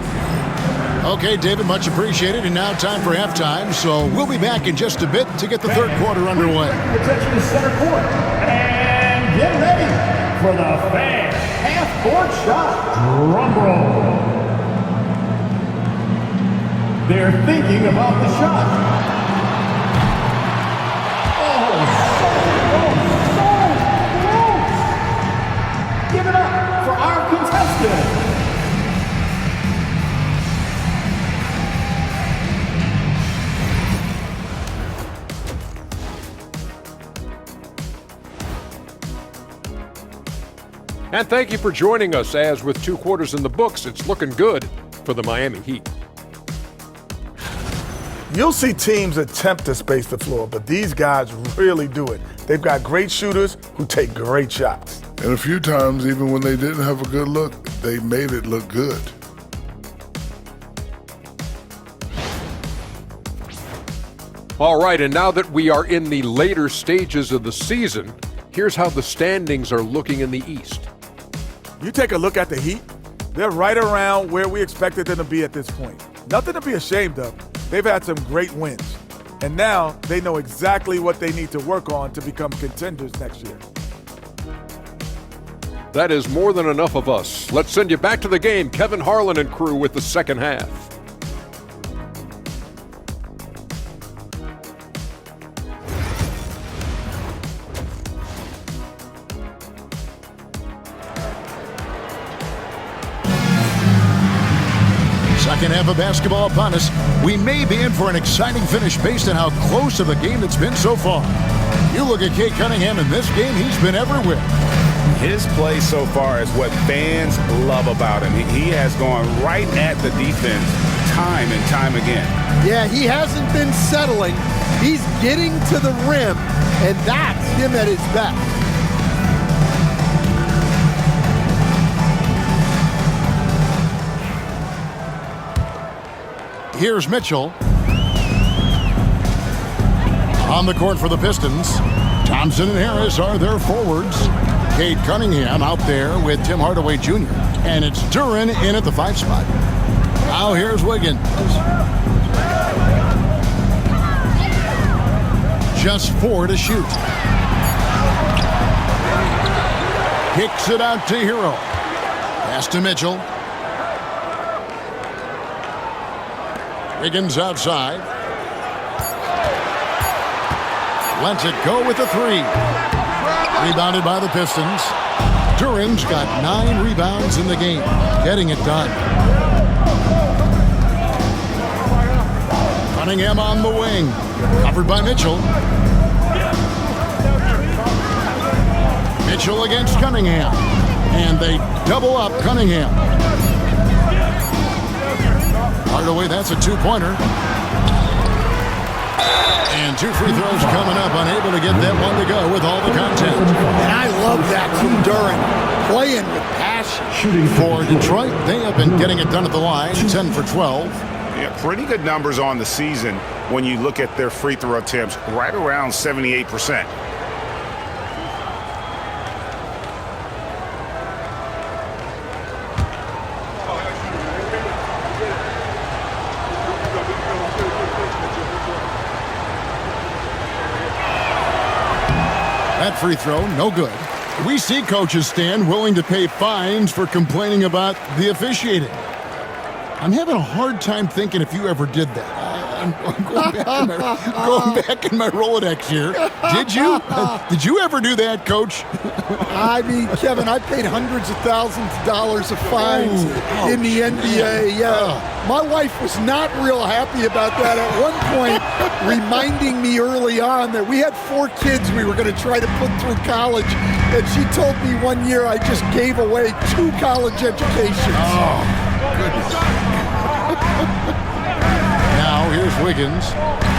Okay, David, much appreciated. And now time for halftime. So we'll be back in just a bit to get the third quarter underway. Attention to center court. And get ready for the fan half-court shot. Drum roll. They're thinking about the shot. Oh, so close. Give it up for our contestant. And thank you for joining us, as with 2 quarters in the books, it's looking good for the Miami Heat. You'll see teams attempt to space the floor, but these guys really do it. They've got great shooters who take great shots. And a few times, even when they didn't have a good look, they made it look good. All right, and now that we are in the later stages of the season, here's how the standings are looking in the East. You take a look at the Heat, they're right around where we expected them to be at this point. Nothing to be ashamed of. They've had some great wins, and now they know exactly what they need to work on to become contenders next year. That is more than enough of us. Let's send you back to the game, Kevin Harlan and crew, with the second half. Second half of basketball upon us. We may be in for an exciting finish based on how close of a game it's been so far. You look at Cade Cunningham in this game, he's been everywhere. His play so far is what fans love about him. He has gone right at the defense time and time again. Yeah, he hasn't been settling. He's getting to the rim, and that's him at his best. Here's Mitchell. On the court for the Pistons. Thompson and Harris are their forwards. Cade Cunningham out there with Tim Hardaway Jr. And it's Duren in at the 5 spot. Now here's Wiggins. Just 4 to shoot. Kicks it out to Hero. Pass to Mitchell. Wiggins outside. Lets it go with the 3. Rebounded by the Pistons. Duren's got 9 rebounds in the game. Getting it done. Cunningham on the wing. Covered by Mitchell. Mitchell against Cunningham. And they double up Cunningham. Hardaway, that's a 2-pointer. And 2 free throws coming up, unable to get that one to go with all the content. And I love that from Duren, playing with passion. Shooting for Detroit, they have been getting it done at the line, 10 for 12. Yeah, pretty good numbers on the season when you look at their free throw attempts, right around 78%. That free throw, no good. We see coaches stand willing to pay fines for complaining about the officiating. I'm having a hard time thinking if you ever did that. I'm going back in my Rolodex here. Did you? Did you ever do that, Coach? I mean, Kevin, I paid hundreds of thousands of dollars of fines in the NBA. Yeah. My wife was not real happy about that at one point, reminding me early on that we had 4 kids we were going to try to put through college. And she told me one year I just gave away 2 college educations. Oh, goodness. Now, here's Wiggins.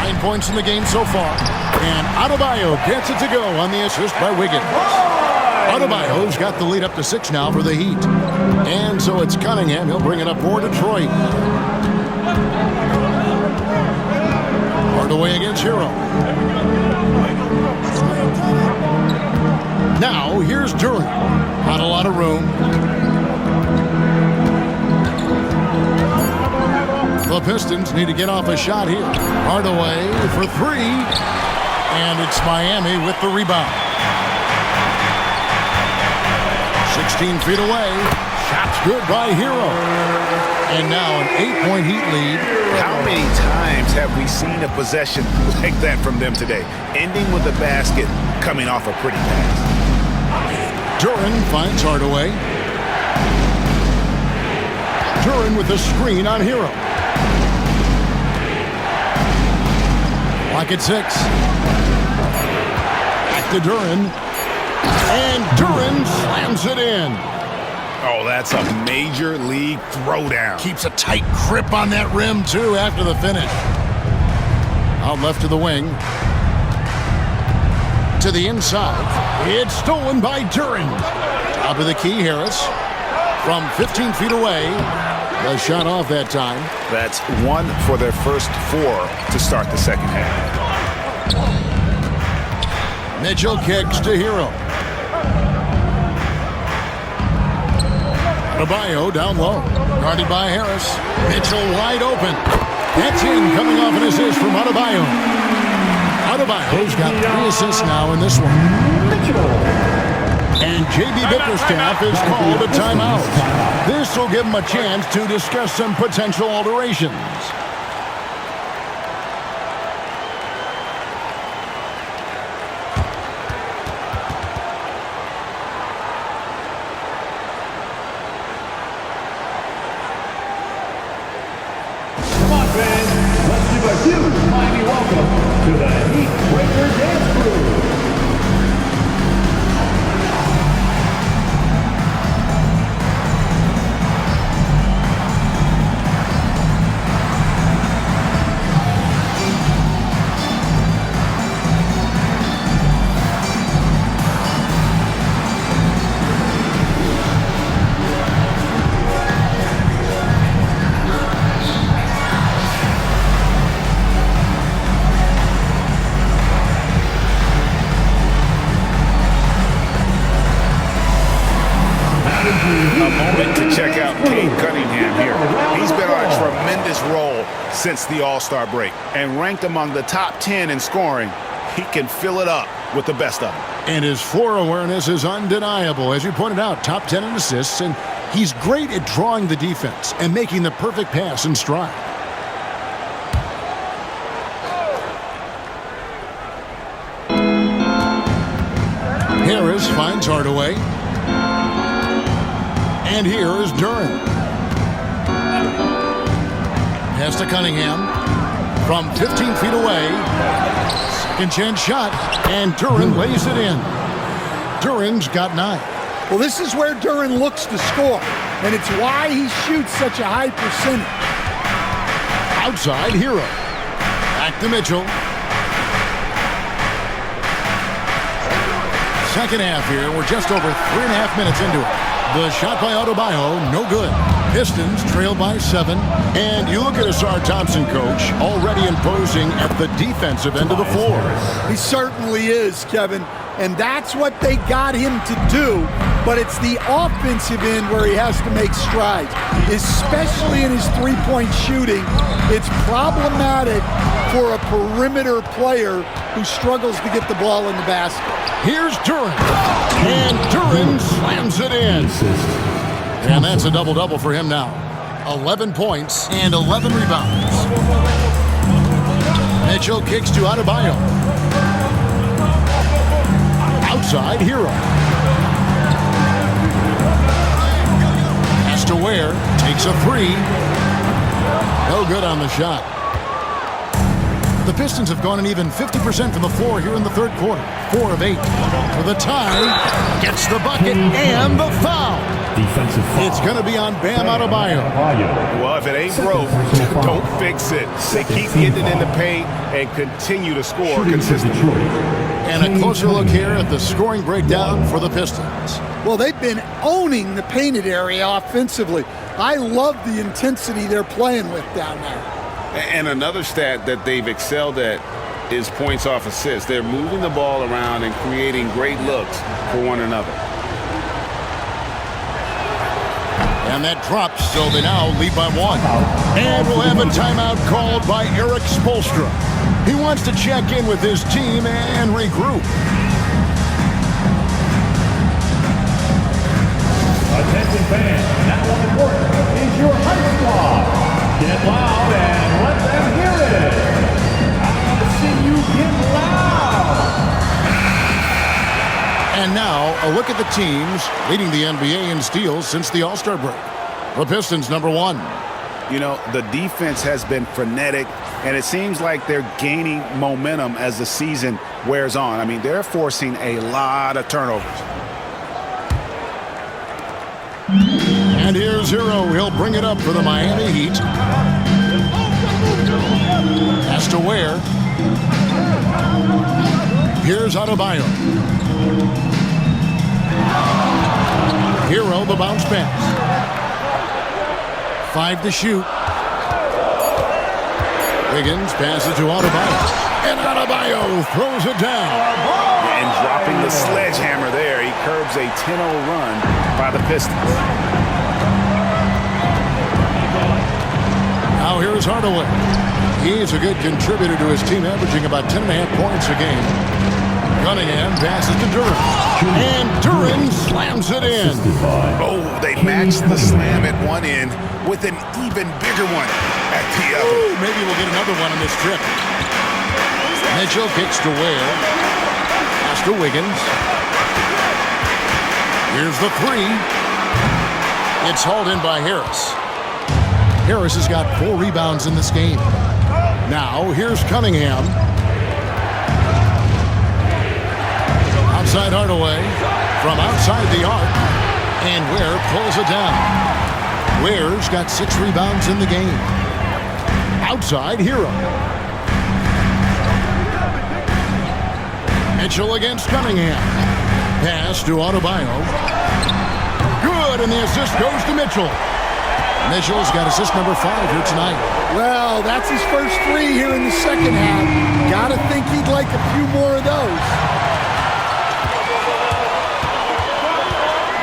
9 points in the game so far. And Adebayo gets it to go on the assist by Wiggins. Adebayo's got the lead up to 6 now for the Heat. And so it's Cunningham. He'll bring it up for Detroit. Hardaway against Hero. Now, here's Durant. Not a lot of room. The Pistons need to get off a shot here. Hardaway for 3. And it's Miami with the rebound. 16 feet away. Shot's good by Hero. And now an 8-point Heat lead. How many times have we seen a possession like that from them today? Ending with a basket, coming off a pretty pass. Durant finds Hardaway. Durant with a screen on Hero. Lock at 6. Back to Durant. And Durant slams it in. Oh, that's a major league throwdown. Keeps a tight grip on that rim, too, after the finish. Out left to the wing. To the inside. It's stolen by Durant. Top of the key, Harris. From 15 feet away. The shot off that time. That's 1 for their first 4 to start the second half. Mitchell kicks to Hero. Adebayo down low. Guarded by Harris. Mitchell wide open. That's in, coming off an assist from Adebayo. Adebayo's got 3 assists now in this one. And J.B. Bickerstaff is called a timeout. This will give him a chance to discuss some potential alterations. Come on, fans. Let's give a huge mighty welcome to the Heat Breaker Dance Crew. A moment to check out Cade Cunningham here. He's been on a tremendous roll since the All-Star break and ranked among the top 10 in scoring. He can fill it up with the best of them. And his floor awareness is undeniable. As you pointed out, top 10 in assists, and he's great at drawing the defense and making the perfect pass in stride. Harris finds Hardaway. And here is Durant. Pass to Cunningham. From 15 feet away. Second chance shot. And Durant lays it in. Durant's got 9. Well, this is where Durant looks to score. And it's why he shoots such a high percentage. Outside, Hero. Back to Mitchell. Second half here. We're just over 3.5 minutes into it. The shot by Adebayo, no good. Pistons trail by 7. And you look at Asar Thompson, Coach, already imposing at the defensive end of the floor. He certainly is, Kevin. And that's what they got him to do. But it's the offensive end where he has to make strides, especially in his three-point shooting. It's problematic for a perimeter player who struggles to get the ball in the basket. Here's Durant. And Durant slams it in. And that's a double-double for him now. 11 points and 11 rebounds. Mitchell kicks to Adebayo. Outside, Hero. Has to Ware. Takes a three. No good on the shot. The Pistons have gone an even 50% from the floor here in the third quarter. 4 of 8. For the tie. Gets the bucket and the foul. Defensive foul. It's going to be on Bam Adebayo. Well, if it ain't broke, don't fix it. They keep getting it in the paint and continue to score consistently. And a closer look here at the scoring breakdown for the Pistons. Well, they've been owning the painted area offensively. I love the intensity they're playing with down there. And another stat that they've excelled at is points off assists. They're moving the ball around and creating great looks for one another. And that drops, so they now lead by 1. And we'll have a timeout called by Eric Spoelstra. He wants to check in with his team and regroup. Attention fans, now on the court is your high squad. Get loud and let them hear it. I want to see you get loud. And now, a look at the teams leading the NBA in steals since the All-Star break. The Pistons, number 1. You know, the defense has been frenetic, and it seems like they're gaining momentum as the season wears on. I mean, they're forcing a lot of turnovers. And here's Hero. He'll bring it up for the Miami Heat. Has to Ware. Here's Adebayo. Hero, the bounce pass. 5 to shoot. Wiggins passes to Adebayo. And Adebayo throws it down. And dropping the sledgehammer there, he curbs a 10-0 run by the Pistons. Now here's Hardaway. He's a good contributor to his team, averaging about 10.5 points a game. Cunningham passes to Duren. And Duren slams it in. Oh, they matched the slam at one end with an even bigger one at the other. Ooh, maybe we'll get another one on this trip. Mitchell kicks to Ware. Pass to Wiggins. Here's the three. It's hauled in by Harris. Harris has got 4 rebounds in this game. Now, here's Cunningham. Outside Hardaway. From outside the arc. And Ware pulls it down. Ware's got 6 rebounds in the game. Outside Hero. Mitchell against Cunningham. Pass to Adebayo. Good, and the assist goes to Mitchell. Mitchell's got assist number 5 here tonight. Well, that's his first 3 here in the second half. Gotta think he'd like a few more of those.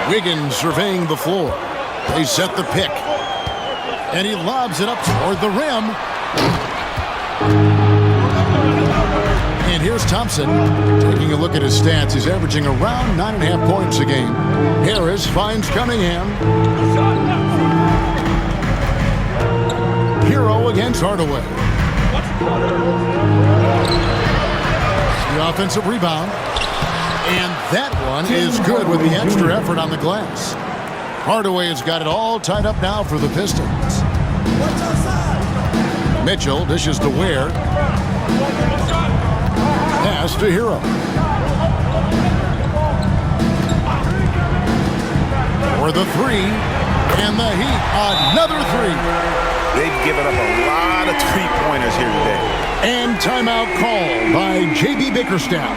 Wiggins surveying the floor. They set the pick. And he lobs it up toward the rim. And here's Thompson. Taking a look at his stats, he's averaging around 9.5 points a game. Harris finds Cunningham. Hero against Hardaway. The offensive rebound. And that one is good with the extra effort on the glass. Hardaway has got it all tied up now for the Pistons. Mitchell dishes to Ware. Pass to Hero. For the 3. And the Heat, another 3. They've given up a lot of three-pointers here today. And timeout called by J.B. Bickerstaff.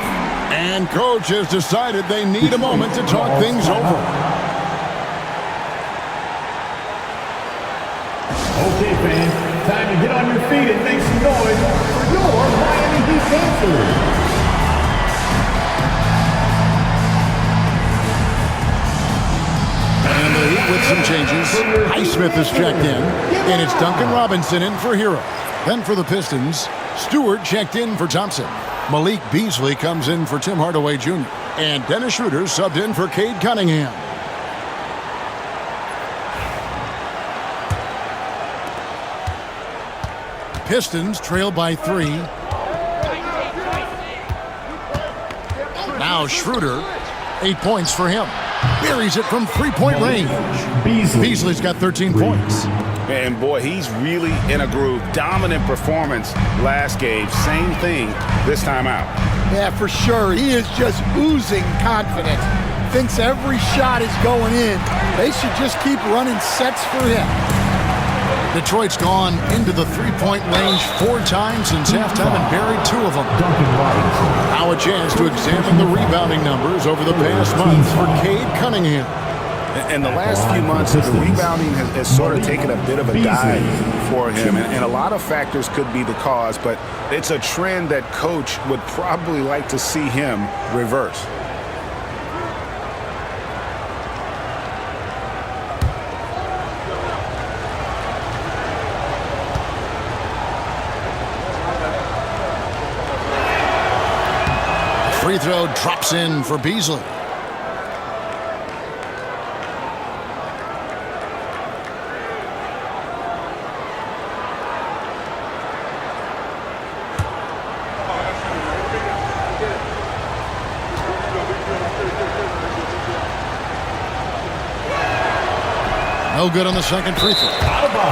And coach has decided they need a moment to talk things over. Okay, fans, time to get on your feet and make some noise for your Miami Heat dancers. And the Heat with some changes. Highsmith is checked in. And it's Duncan Robinson in for Hero. Then for the Pistons, Stewart checked in for Thompson. Malik Beasley comes in for Tim Hardaway Jr. And Dennis Schroeder subbed in for Cade Cunningham. Pistons trail by 3. Now Schroeder, 8 points for him. Buries it from three-point range. Beasley's got 13 points. And boy, he's really in a groove. Dominant performance last game. Same thing this time out. Yeah, for sure. He is just oozing confidence. Thinks every shot is going in. They should just keep running sets for him. Detroit's gone into the three-point range 4 times since halftime and buried 2 of them. Now a chance to examine the rebounding numbers over the past month for Cade Cunningham. In the last few months, the rebounding has sort of taken a bit of a dive for him, and a lot of factors could be the cause, but it's a trend that coach would probably like to see him reverse. Free throw drops in for Beasley. No good on the second free throw.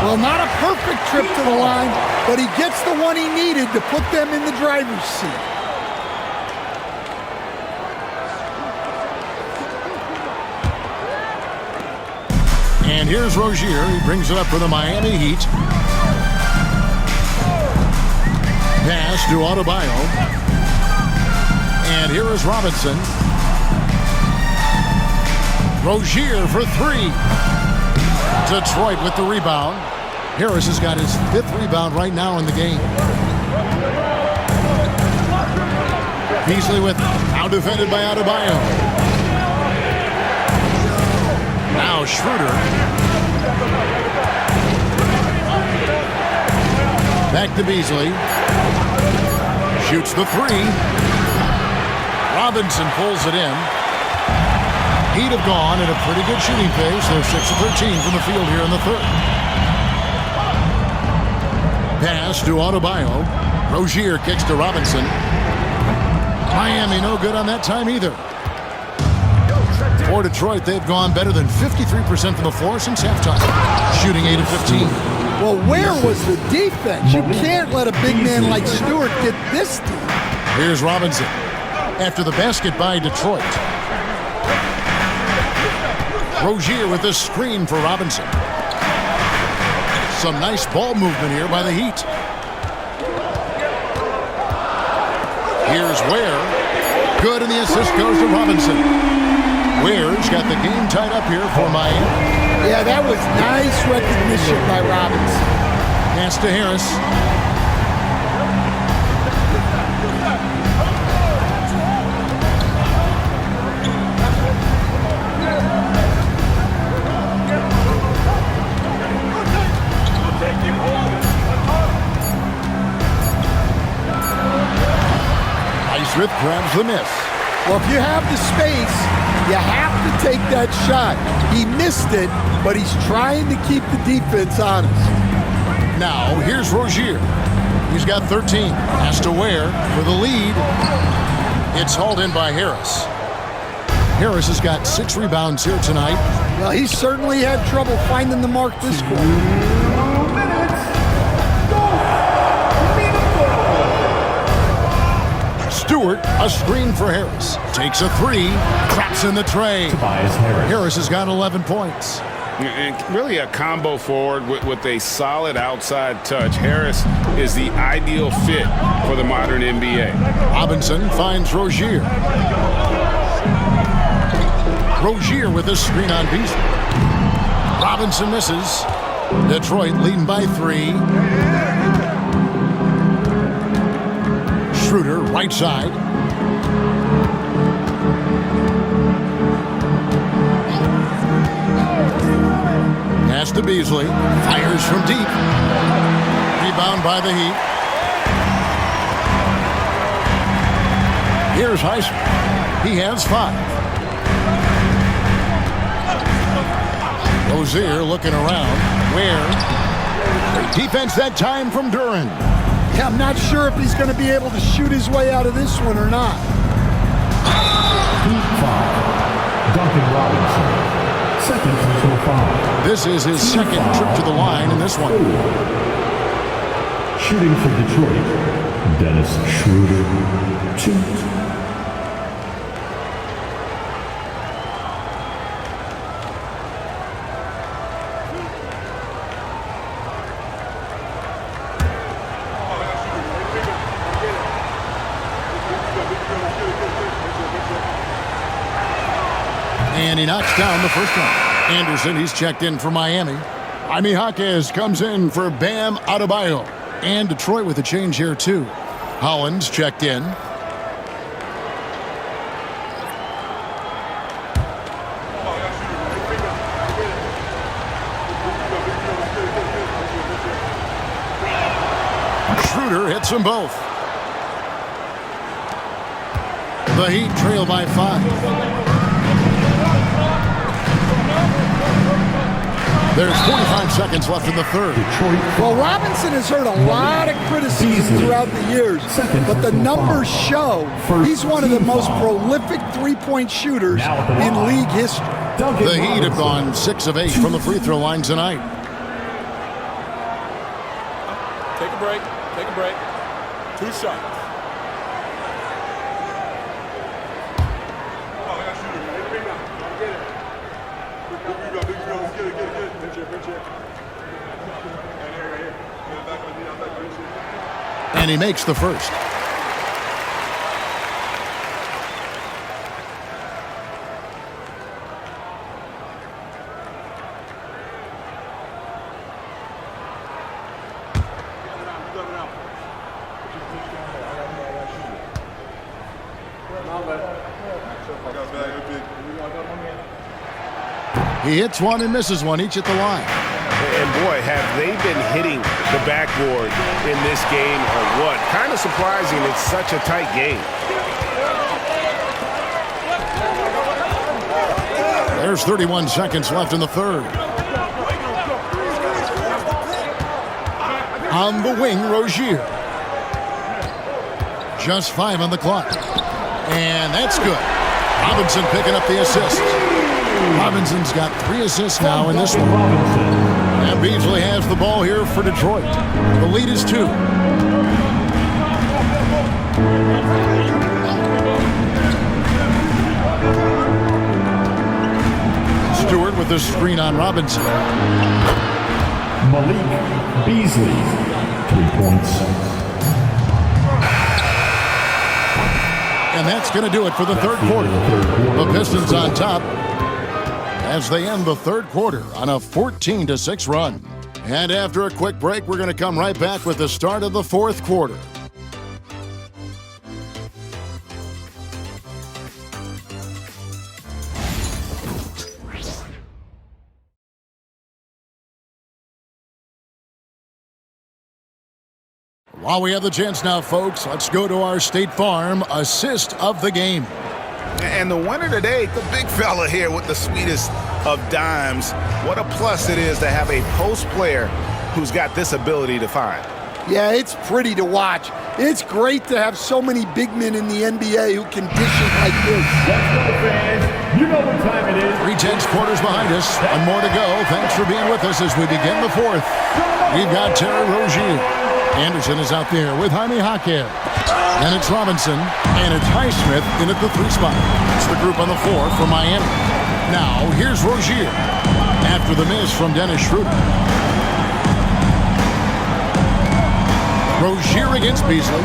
Well, not a perfect trip to the line, but he gets the one he needed to put them in the driver's seat. And here's Rozier. He brings it up for the Miami Heat. Pass to Adebayo. And here is Robinson. Rozier for 3. Detroit with the rebound. Harris has got his 5th rebound right now in the game. Beasley with now defended by Adebayo. Now Schroeder. Back to Beasley. Shoots the 3. Robinson pulls it in. Heat have gone at a pretty good shooting pace. They're 6 of 13 from the field here in the 3rd. Pass to Adebayo. Rozier kicks to Robinson. Miami no good on that time either. For Detroit, they've gone better than 53% from the floor since halftime, shooting 8 of 15. Well, where was the defense? You can't let a big man like Stewart get this deep. Here's Robinson after the basket by Detroit. Rozier with a screen for Robinson. Some nice ball movement here by the Heat. Here's Ware. Good, and the assist goes to Robinson. Ware's got the game tied up here for Miami. Yeah, that was nice recognition by Robinson. Pass to Harris. Smith grabs the miss. Well, if you have the space, you have to take that shot. He missed it, but he's trying to keep the defense honest. Now, here's Rozier. He's got 13. Has to Ware for the lead. It's hauled in by Harris. Harris has got 6 rebounds here tonight. Well, he certainly had trouble finding the mark this quarter. Stewart, a screen for Harris. Takes a 3, traps in the tray. Harris has got 11 points. And really a combo forward with a solid outside touch. Harris is the ideal fit for the modern NBA. Robinson finds Rozier. Rozier with a screen on Beasley. Robinson misses. Detroit leading by 3. Schroeder, right side. Pass to Beasley. Fires from deep. Rebound by the Heat. Here's Heisman. He has 5. Rozier looking around. Ware. Great defense that time from Duran. Yeah, I'm not sure if he's going to be able to shoot his way out of this one or not. Duncan Robinson. Second personal foul. This is his second trip to the line in this one. Shooting for Detroit, Dennis Schroeder, 2. And he knocks down the first one. Anderson, he's checked in for Miami. Jaime comes in for Bam Adebayo. And Detroit with a change here, too. Hollins checked in. Schroeder hits them both. The Heat trail by 5. There's 45 seconds left in the third. Well, Robinson has heard a lot of criticism throughout the years, but the numbers show he's one of the most prolific three-point shooters in league history. The Heat have gone 6 of 8 from the free throw line tonight. Take a break. Take a break. 2 shots. And he makes the first. He hits one and misses one, each at the line. And boy, have they been hitting the backboard in this game or what? Kind of surprising, it's such a tight game. There's 31 seconds left in the third. On the wing, Rozier. Just 5 on the clock. And that's good. Robinson picking up the assist. Robinson's got 3 assists now in this one. And Beasley has the ball here for Detroit. The lead is 2. Stewart with the screen on Robinson. Malik Beasley, 3 points. And that's going to do it for the third quarter. The Pistons on top as they end the third quarter on a 14-6 run. And after a quick break, we're going to come right back with the start of the fourth quarter. While we have the chance now, folks, let's go to our State Farm assist of the game. And the winner today, the big fella here with the sweetest of dimes. What a plus it is to have a post player who's got this ability to find. Yeah, it's pretty to watch. It's great to have so many big men in the NBA who can dish it like this. Let's go, fans. You know what time it is. 3/10 quarters behind us. One more to go. Thanks for being with us as we begin the fourth. We've got Terry Rozier. Anderson is out there with Jaime Jaquez. And it's Robinson, and it's Highsmith in at the 3 spot. It's the group on the floor for Miami. Now, here's Rozier after the miss from Dennis Schroeder. Rozier against Beasley.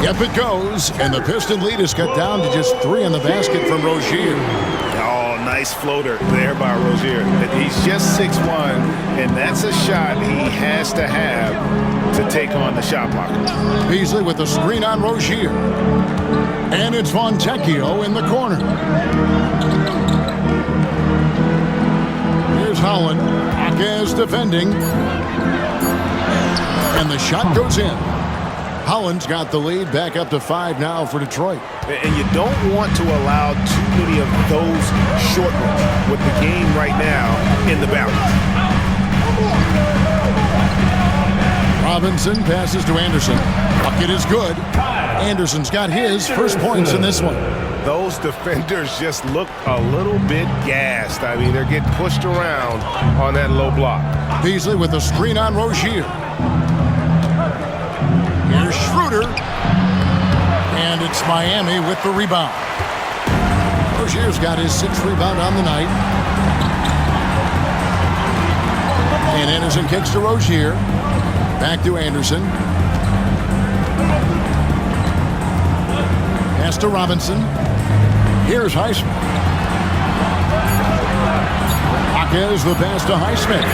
Yep, it goes, and the Piston lead is cut down to just 3 in the basket from Rozier. Oh, nice floater there by Rozier. He's just 6'1", and that's a shot he has to have to take on the shot blocker. Beasley with the screen on Rozier. And it's Fontecchio in the corner. Here's Holland. Jaquez defending. And the shot goes in. Holland's got the lead back up to 5 now for Detroit. And you don't want to allow too many of those short ones with the game right now in the balance. Robinson passes to Anderson. Bucket is good. Anderson's got his first points in this one. those defenders just look a little bit gassed. I mean, they're getting pushed around on that low block. Beasley with the screen on Rozier. Here's Schroeder. And it's Miami with the rebound. Rozier's got his 6th rebound on the night. And Anderson kicks to Rozier. Back to Anderson. Pass to Robinson. Here's Highsmith. Jaquez the pass to Highsmith.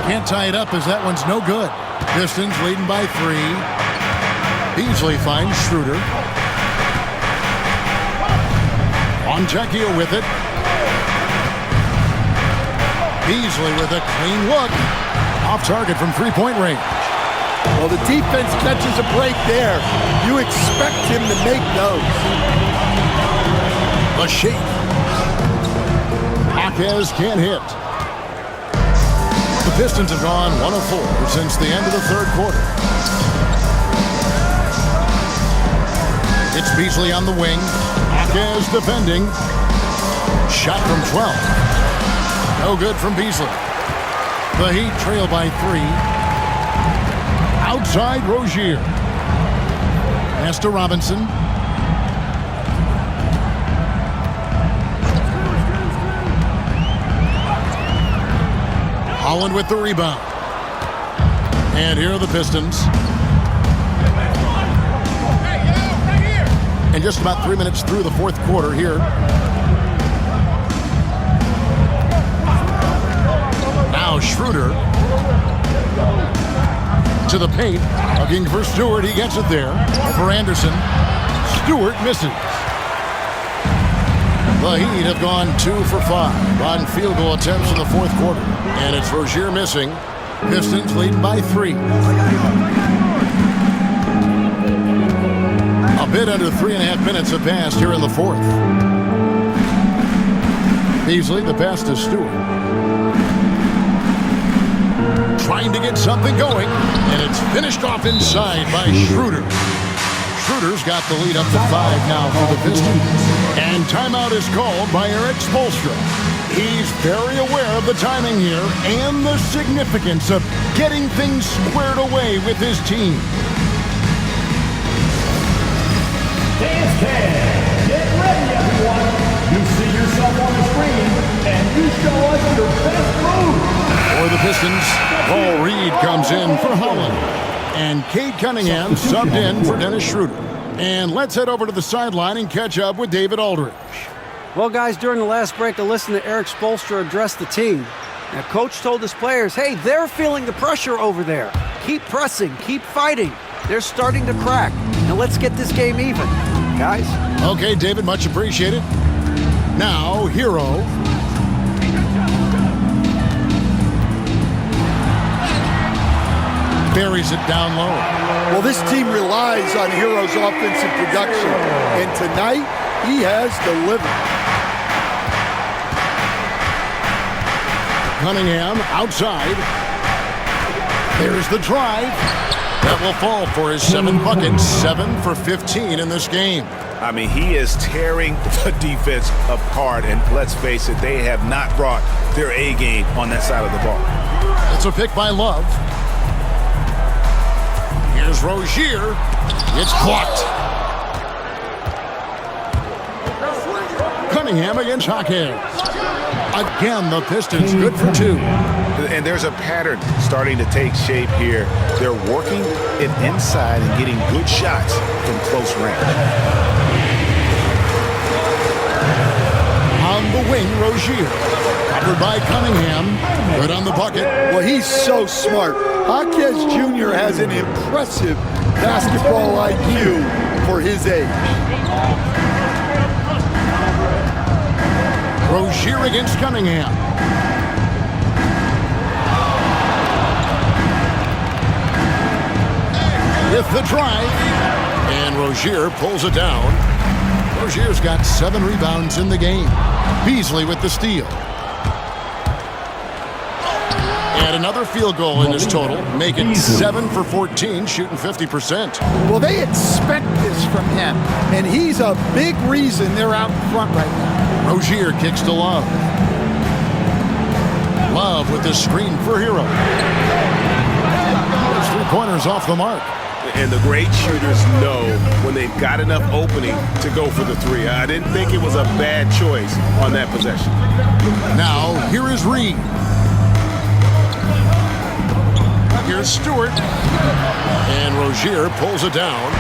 Can't tie it up as that one's no good. Pistons leading by 3. Beasley finds Schroeder. Fontecchio with it. Beasley with a clean look. Off target from 3-point range. Well, the defense catches a break there. You expect him to make those. A shake. Jaquez can't hit. The Pistons have gone 1 of 4 since the end of the 3rd quarter. It's Beasley on the wing. Jaquez defending. Shot from 12. No good from Beasley. The Heat trail by 3. Outside Rozier. Pass to Robinson. Holland with the rebound. And here are the Pistons. And just about 3 minutes through the 4th quarter here. Now Schroeder to the paint. Looking for Stewart. He gets it there. Over Anderson. Stewart misses. The Heat have gone 2 for 5 on field goal attempts in the 4th quarter. And it's Rozier missing. Pistons leading by 3. A bit under 3.5 minutes have passed here in the 4th. Beasley, the pass to Stewart. Trying to get something going, and it's finished off inside by Schroeder. Schroeder's got the lead up to 5 now for the Pistons. And timeout is called by Eric Spoelstra. He's very aware of the timing here and the significance of getting things squared away with his team. Dance cam. Get ready, everyone. You see yourself on the screen, and you show us your best move. For the Pistons, Paul Reed comes in for Holland. And Cade Cunningham subbed in for Dennis Schroeder. And let's head over to the sideline and catch up with David Aldridge. Well, guys, during the last break, I listened to Eric Spoelstra address the team. Now, Coach told his players, hey, they're feeling the pressure over there. Keep pressing, keep fighting. They're starting to crack. Now, let's get this game even, guys. Okay, David, much appreciated. Now, Hero. Buries it down low. Well, this team relies on Hero's offensive production, and tonight he has delivered. Cunningham outside. There's the drive. That will fall for his 7 buckets, 7 for 15 in this game. I mean, he is tearing the defense apart, and let's face it, they have not brought their A game on that side of the ball. It's a pick by Love. Here's Rozier. It's blocked. Cunningham against Jaquez. Again, the Pistons good for 2. And there's a pattern starting to take shape here. They're working it inside and getting good shots from close range. On the wing, Rozier. Covered by Cunningham. Good on the bucket. Well, he's so smart. Jaquez Jr. has an impressive basketball IQ for his age. Rozier against Cunningham. With the drive. And Rozier pulls it down. Rozier's got 7 rebounds in the game. Beasley with the steal. And another field goal in his total, make it 7 for 14, shooting 50%. Well, they expect this from him, and he's a big reason they're out in front right now. Rozier kicks to Love. Love with the screen for Hero. Those 3 pointers off the mark. And the great shooters know when they've got enough opening to go for the 3. I didn't think it was a bad choice on that possession. Now, here is Reed. Here's Stewart. And Rozier pulls it down.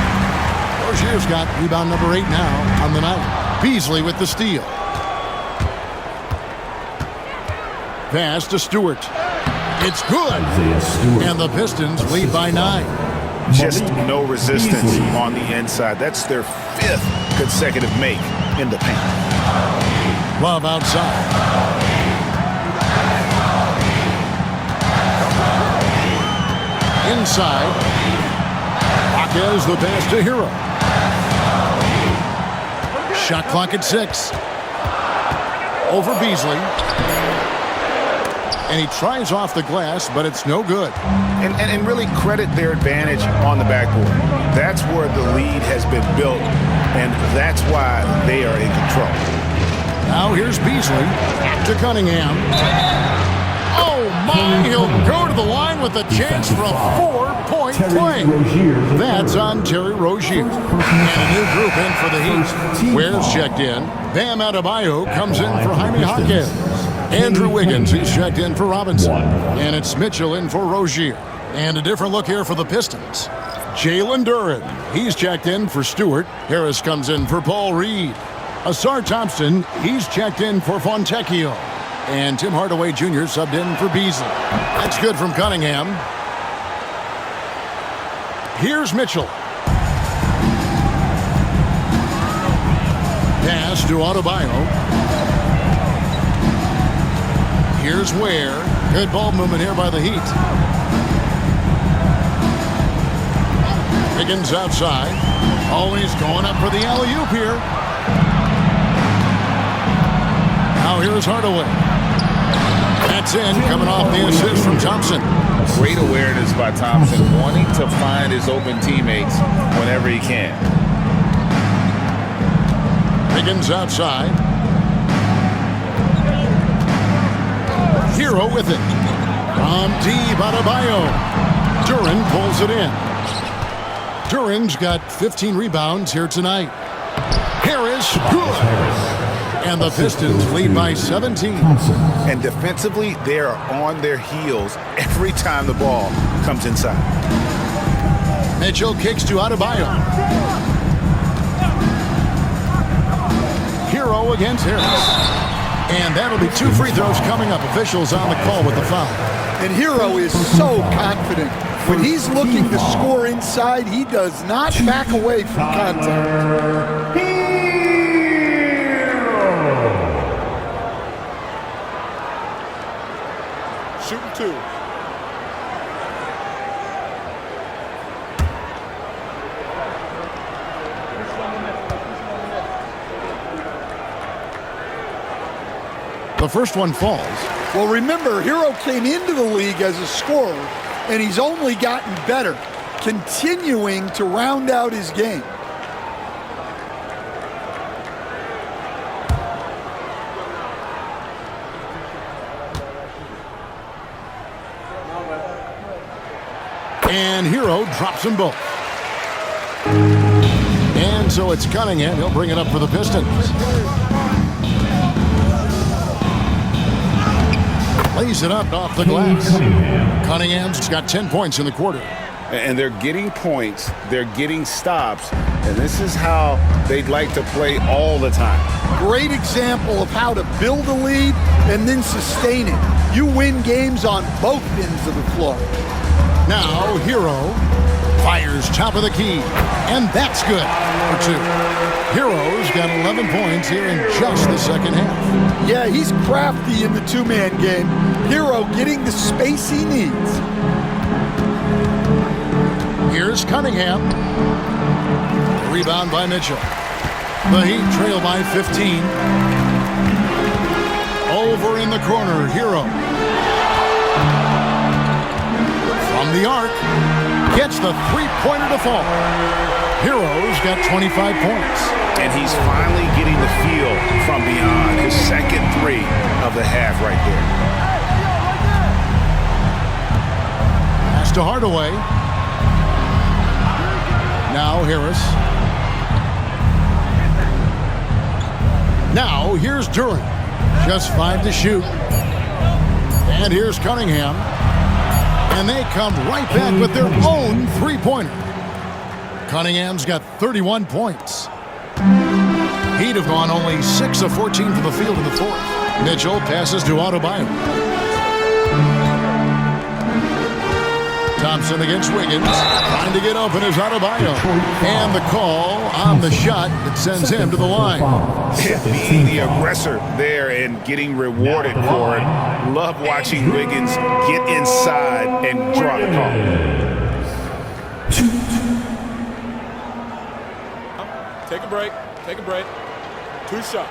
Rozier's got rebound number 8 now on the night. Beasley with the steal. Pass to Stewart. It's good. And the Pistons lead by 9. Just no resistance on the inside. That's their 5th consecutive make in the paint. Love outside. Inside. Baquez the pass to Hero. Shot clock at 6. Over Beasley. And he tries off the glass, but it's no good. And really credit their advantage on the backboard. That's where the lead has been built, and that's why they are in control. Now here's Beasley to Cunningham. Oh my, he'll go to the line with a chance for a 4-point play. That's on Terry Rozier. And a new group in for the Heat. Ware's checked in. Bam Adebayo comes in for Jaime Jaquez. Andrew Wiggins, he's checked in for Robinson. And it's Mitchell in for Rozier. And a different look here for the Pistons. Jalen Duren, he's checked in for Stewart. Harris comes in for Paul Reed. Asar Thompson, he's checked in for Fontecchio. And Tim Hardaway Jr. subbed in for Beasley. That's good from Cunningham. Here's Mitchell. Pass to Adebayo. Here's Ware. Good ball movement here by the Heat. Wiggins outside. Always going up for the alley-oop here. Now here's Hardaway. That's in, coming off the assist from Thompson. Great awareness by Thompson, wanting to find his open teammates whenever he can. Wiggins outside. Hero with it. From deep, Adebayo. Duren pulls it in. Duren's got 15 rebounds here tonight. Harris, good. And the Pistons lead by 17. And defensively, they are on their heels every time the ball comes inside. Mitchell kicks to Adebayo. Hero against Harris. And that'll be 2 free throws coming up. Officials on the call with the foul. And Hero is so confident. When he's looking to score inside, he does not back away from contact. Shooting 2. The first one falls. Well, remember, Hero came into the league as a scorer, and he's only gotten better, continuing to round out his game. And Hero drops them both. And so it's Cunningham. He'll bring it up for the Pistons. Lays it up off the glass. Cunningham's got 10 points in the quarter. And they're getting points, they're getting stops, and this is how they'd like to play all the time. Great example of how to build a lead and then sustain it. You win games on both ends of the floor. Now Hero fires top of the key, and that's good for 2. Hero's got 11 points here in just the second half. Yeah, he's crafty in the 2-man game. Hero getting the space he needs. Here's Cunningham. Rebound by Mitchell. The Heat trail by 15. Over in the corner, Hero. From the arc, gets the three-pointer to fall. Hero's got 25 points. And he's finally getting the feel from beyond. His second three of the half right there. Pass to Hardaway. Now Harris. Now here's Durant. Just 5 to shoot. And here's Cunningham. And they come right back with their own three-pointer. Cunningham's got 31 points. He'd have gone only 6 of 14 from the field in the fourth. Mitchell passes to Adebayo. Thompson against Wiggins. Trying to get open is Adebayo. And the call on the shot that sends him to the line. Being the aggressor there and getting rewarded for it. Love watching Wiggins get inside and draw the call. Take a break. Take a break. 2 shots.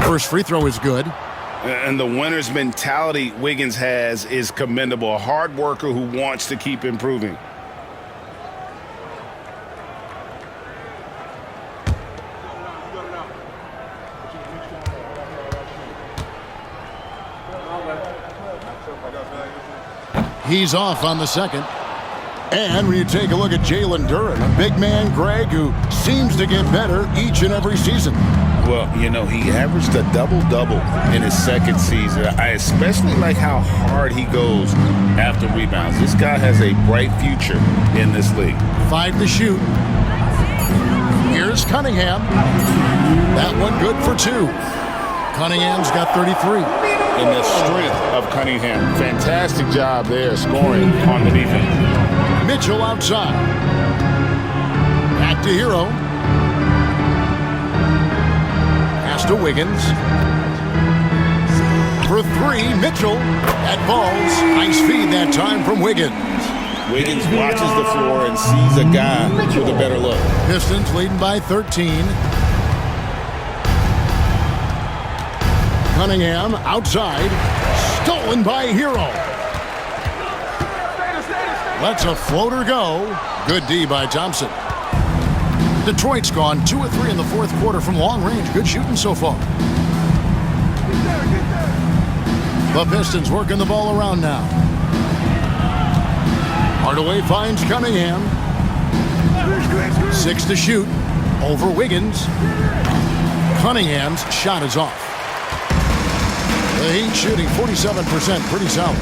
First free throw is good. And the winner's mentality Wiggins has is commendable. A hard worker who wants to keep improving. He's off on the second. And when you take a look at Jalen Duren, a big man, Greg, who seems to get better each and every season. Well, you know, he averaged a double-double in his second season. I especially like how hard he goes after rebounds. This guy has a bright future in this league. 5 to shoot. Here's Cunningham. That one good for 2. Cunningham's got 33. And the strength of Cunningham. Fantastic job there scoring on the defense. Mitchell outside. Back to Hero. Pass to Wiggins. For 3, Mitchell. That falls. Nice feed that time from Wiggins. Wiggins watches the floor and sees a guy with a better look. Pistons leading by 13. Cunningham outside. Stolen by Hero. Lets a floater go. Good D by Thompson. Detroit's gone 2 of 3 in the fourth quarter from long range. Good shooting so far. The Pistons working the ball around now. Hardaway finds Cunningham. 6 to shoot. Over Wiggins. Cunningham's shot is off. The Heat shooting 47%, pretty solid.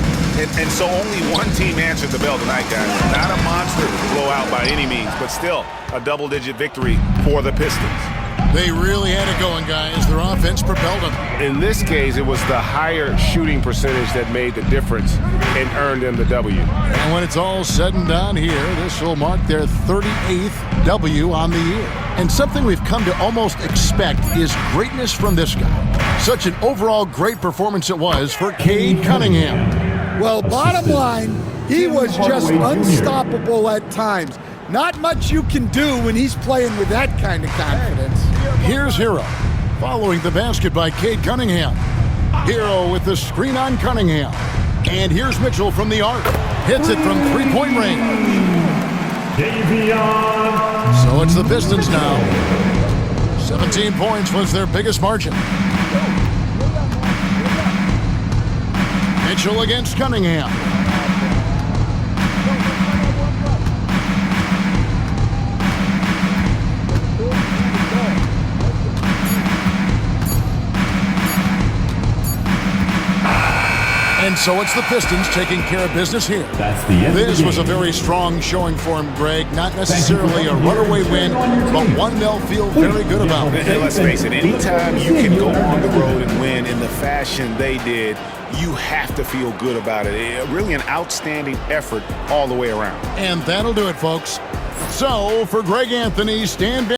And so only one team answered the bell tonight, guys. Not a monster blowout by any means, but still a double-digit victory for the Pistons. They really had it going, guys. Their offense propelled them. In this case, it was the higher shooting percentage that made the difference and earned them the W. And when it's all said and done here, this will mark their 38th W on the year. And something we've come to almost expect is greatness from this guy. Such an overall great performance it was for Cade Cunningham. Well, bottom line, he was just unstoppable at times. Not much you can do when he's playing with that kind of confidence. Here's Hero, following the basket by Cade Cunningham. Hero with the screen on Cunningham. And here's Mitchell from the arc. Hits it from three-point range. So it's the Pistons now. 17 points was their biggest margin. Mitchell against Cunningham. And so it's the Pistons taking care of business here. This was a very strong showing for him, Greg. Not necessarily a runaway win, but one they'll feel very good about. And let's face it, anytime you can go on the road and win in the fashion they did, you have to feel good about it. Really an outstanding effort all the way around. And that'll do it, folks. So, for Greg Anthony, Stan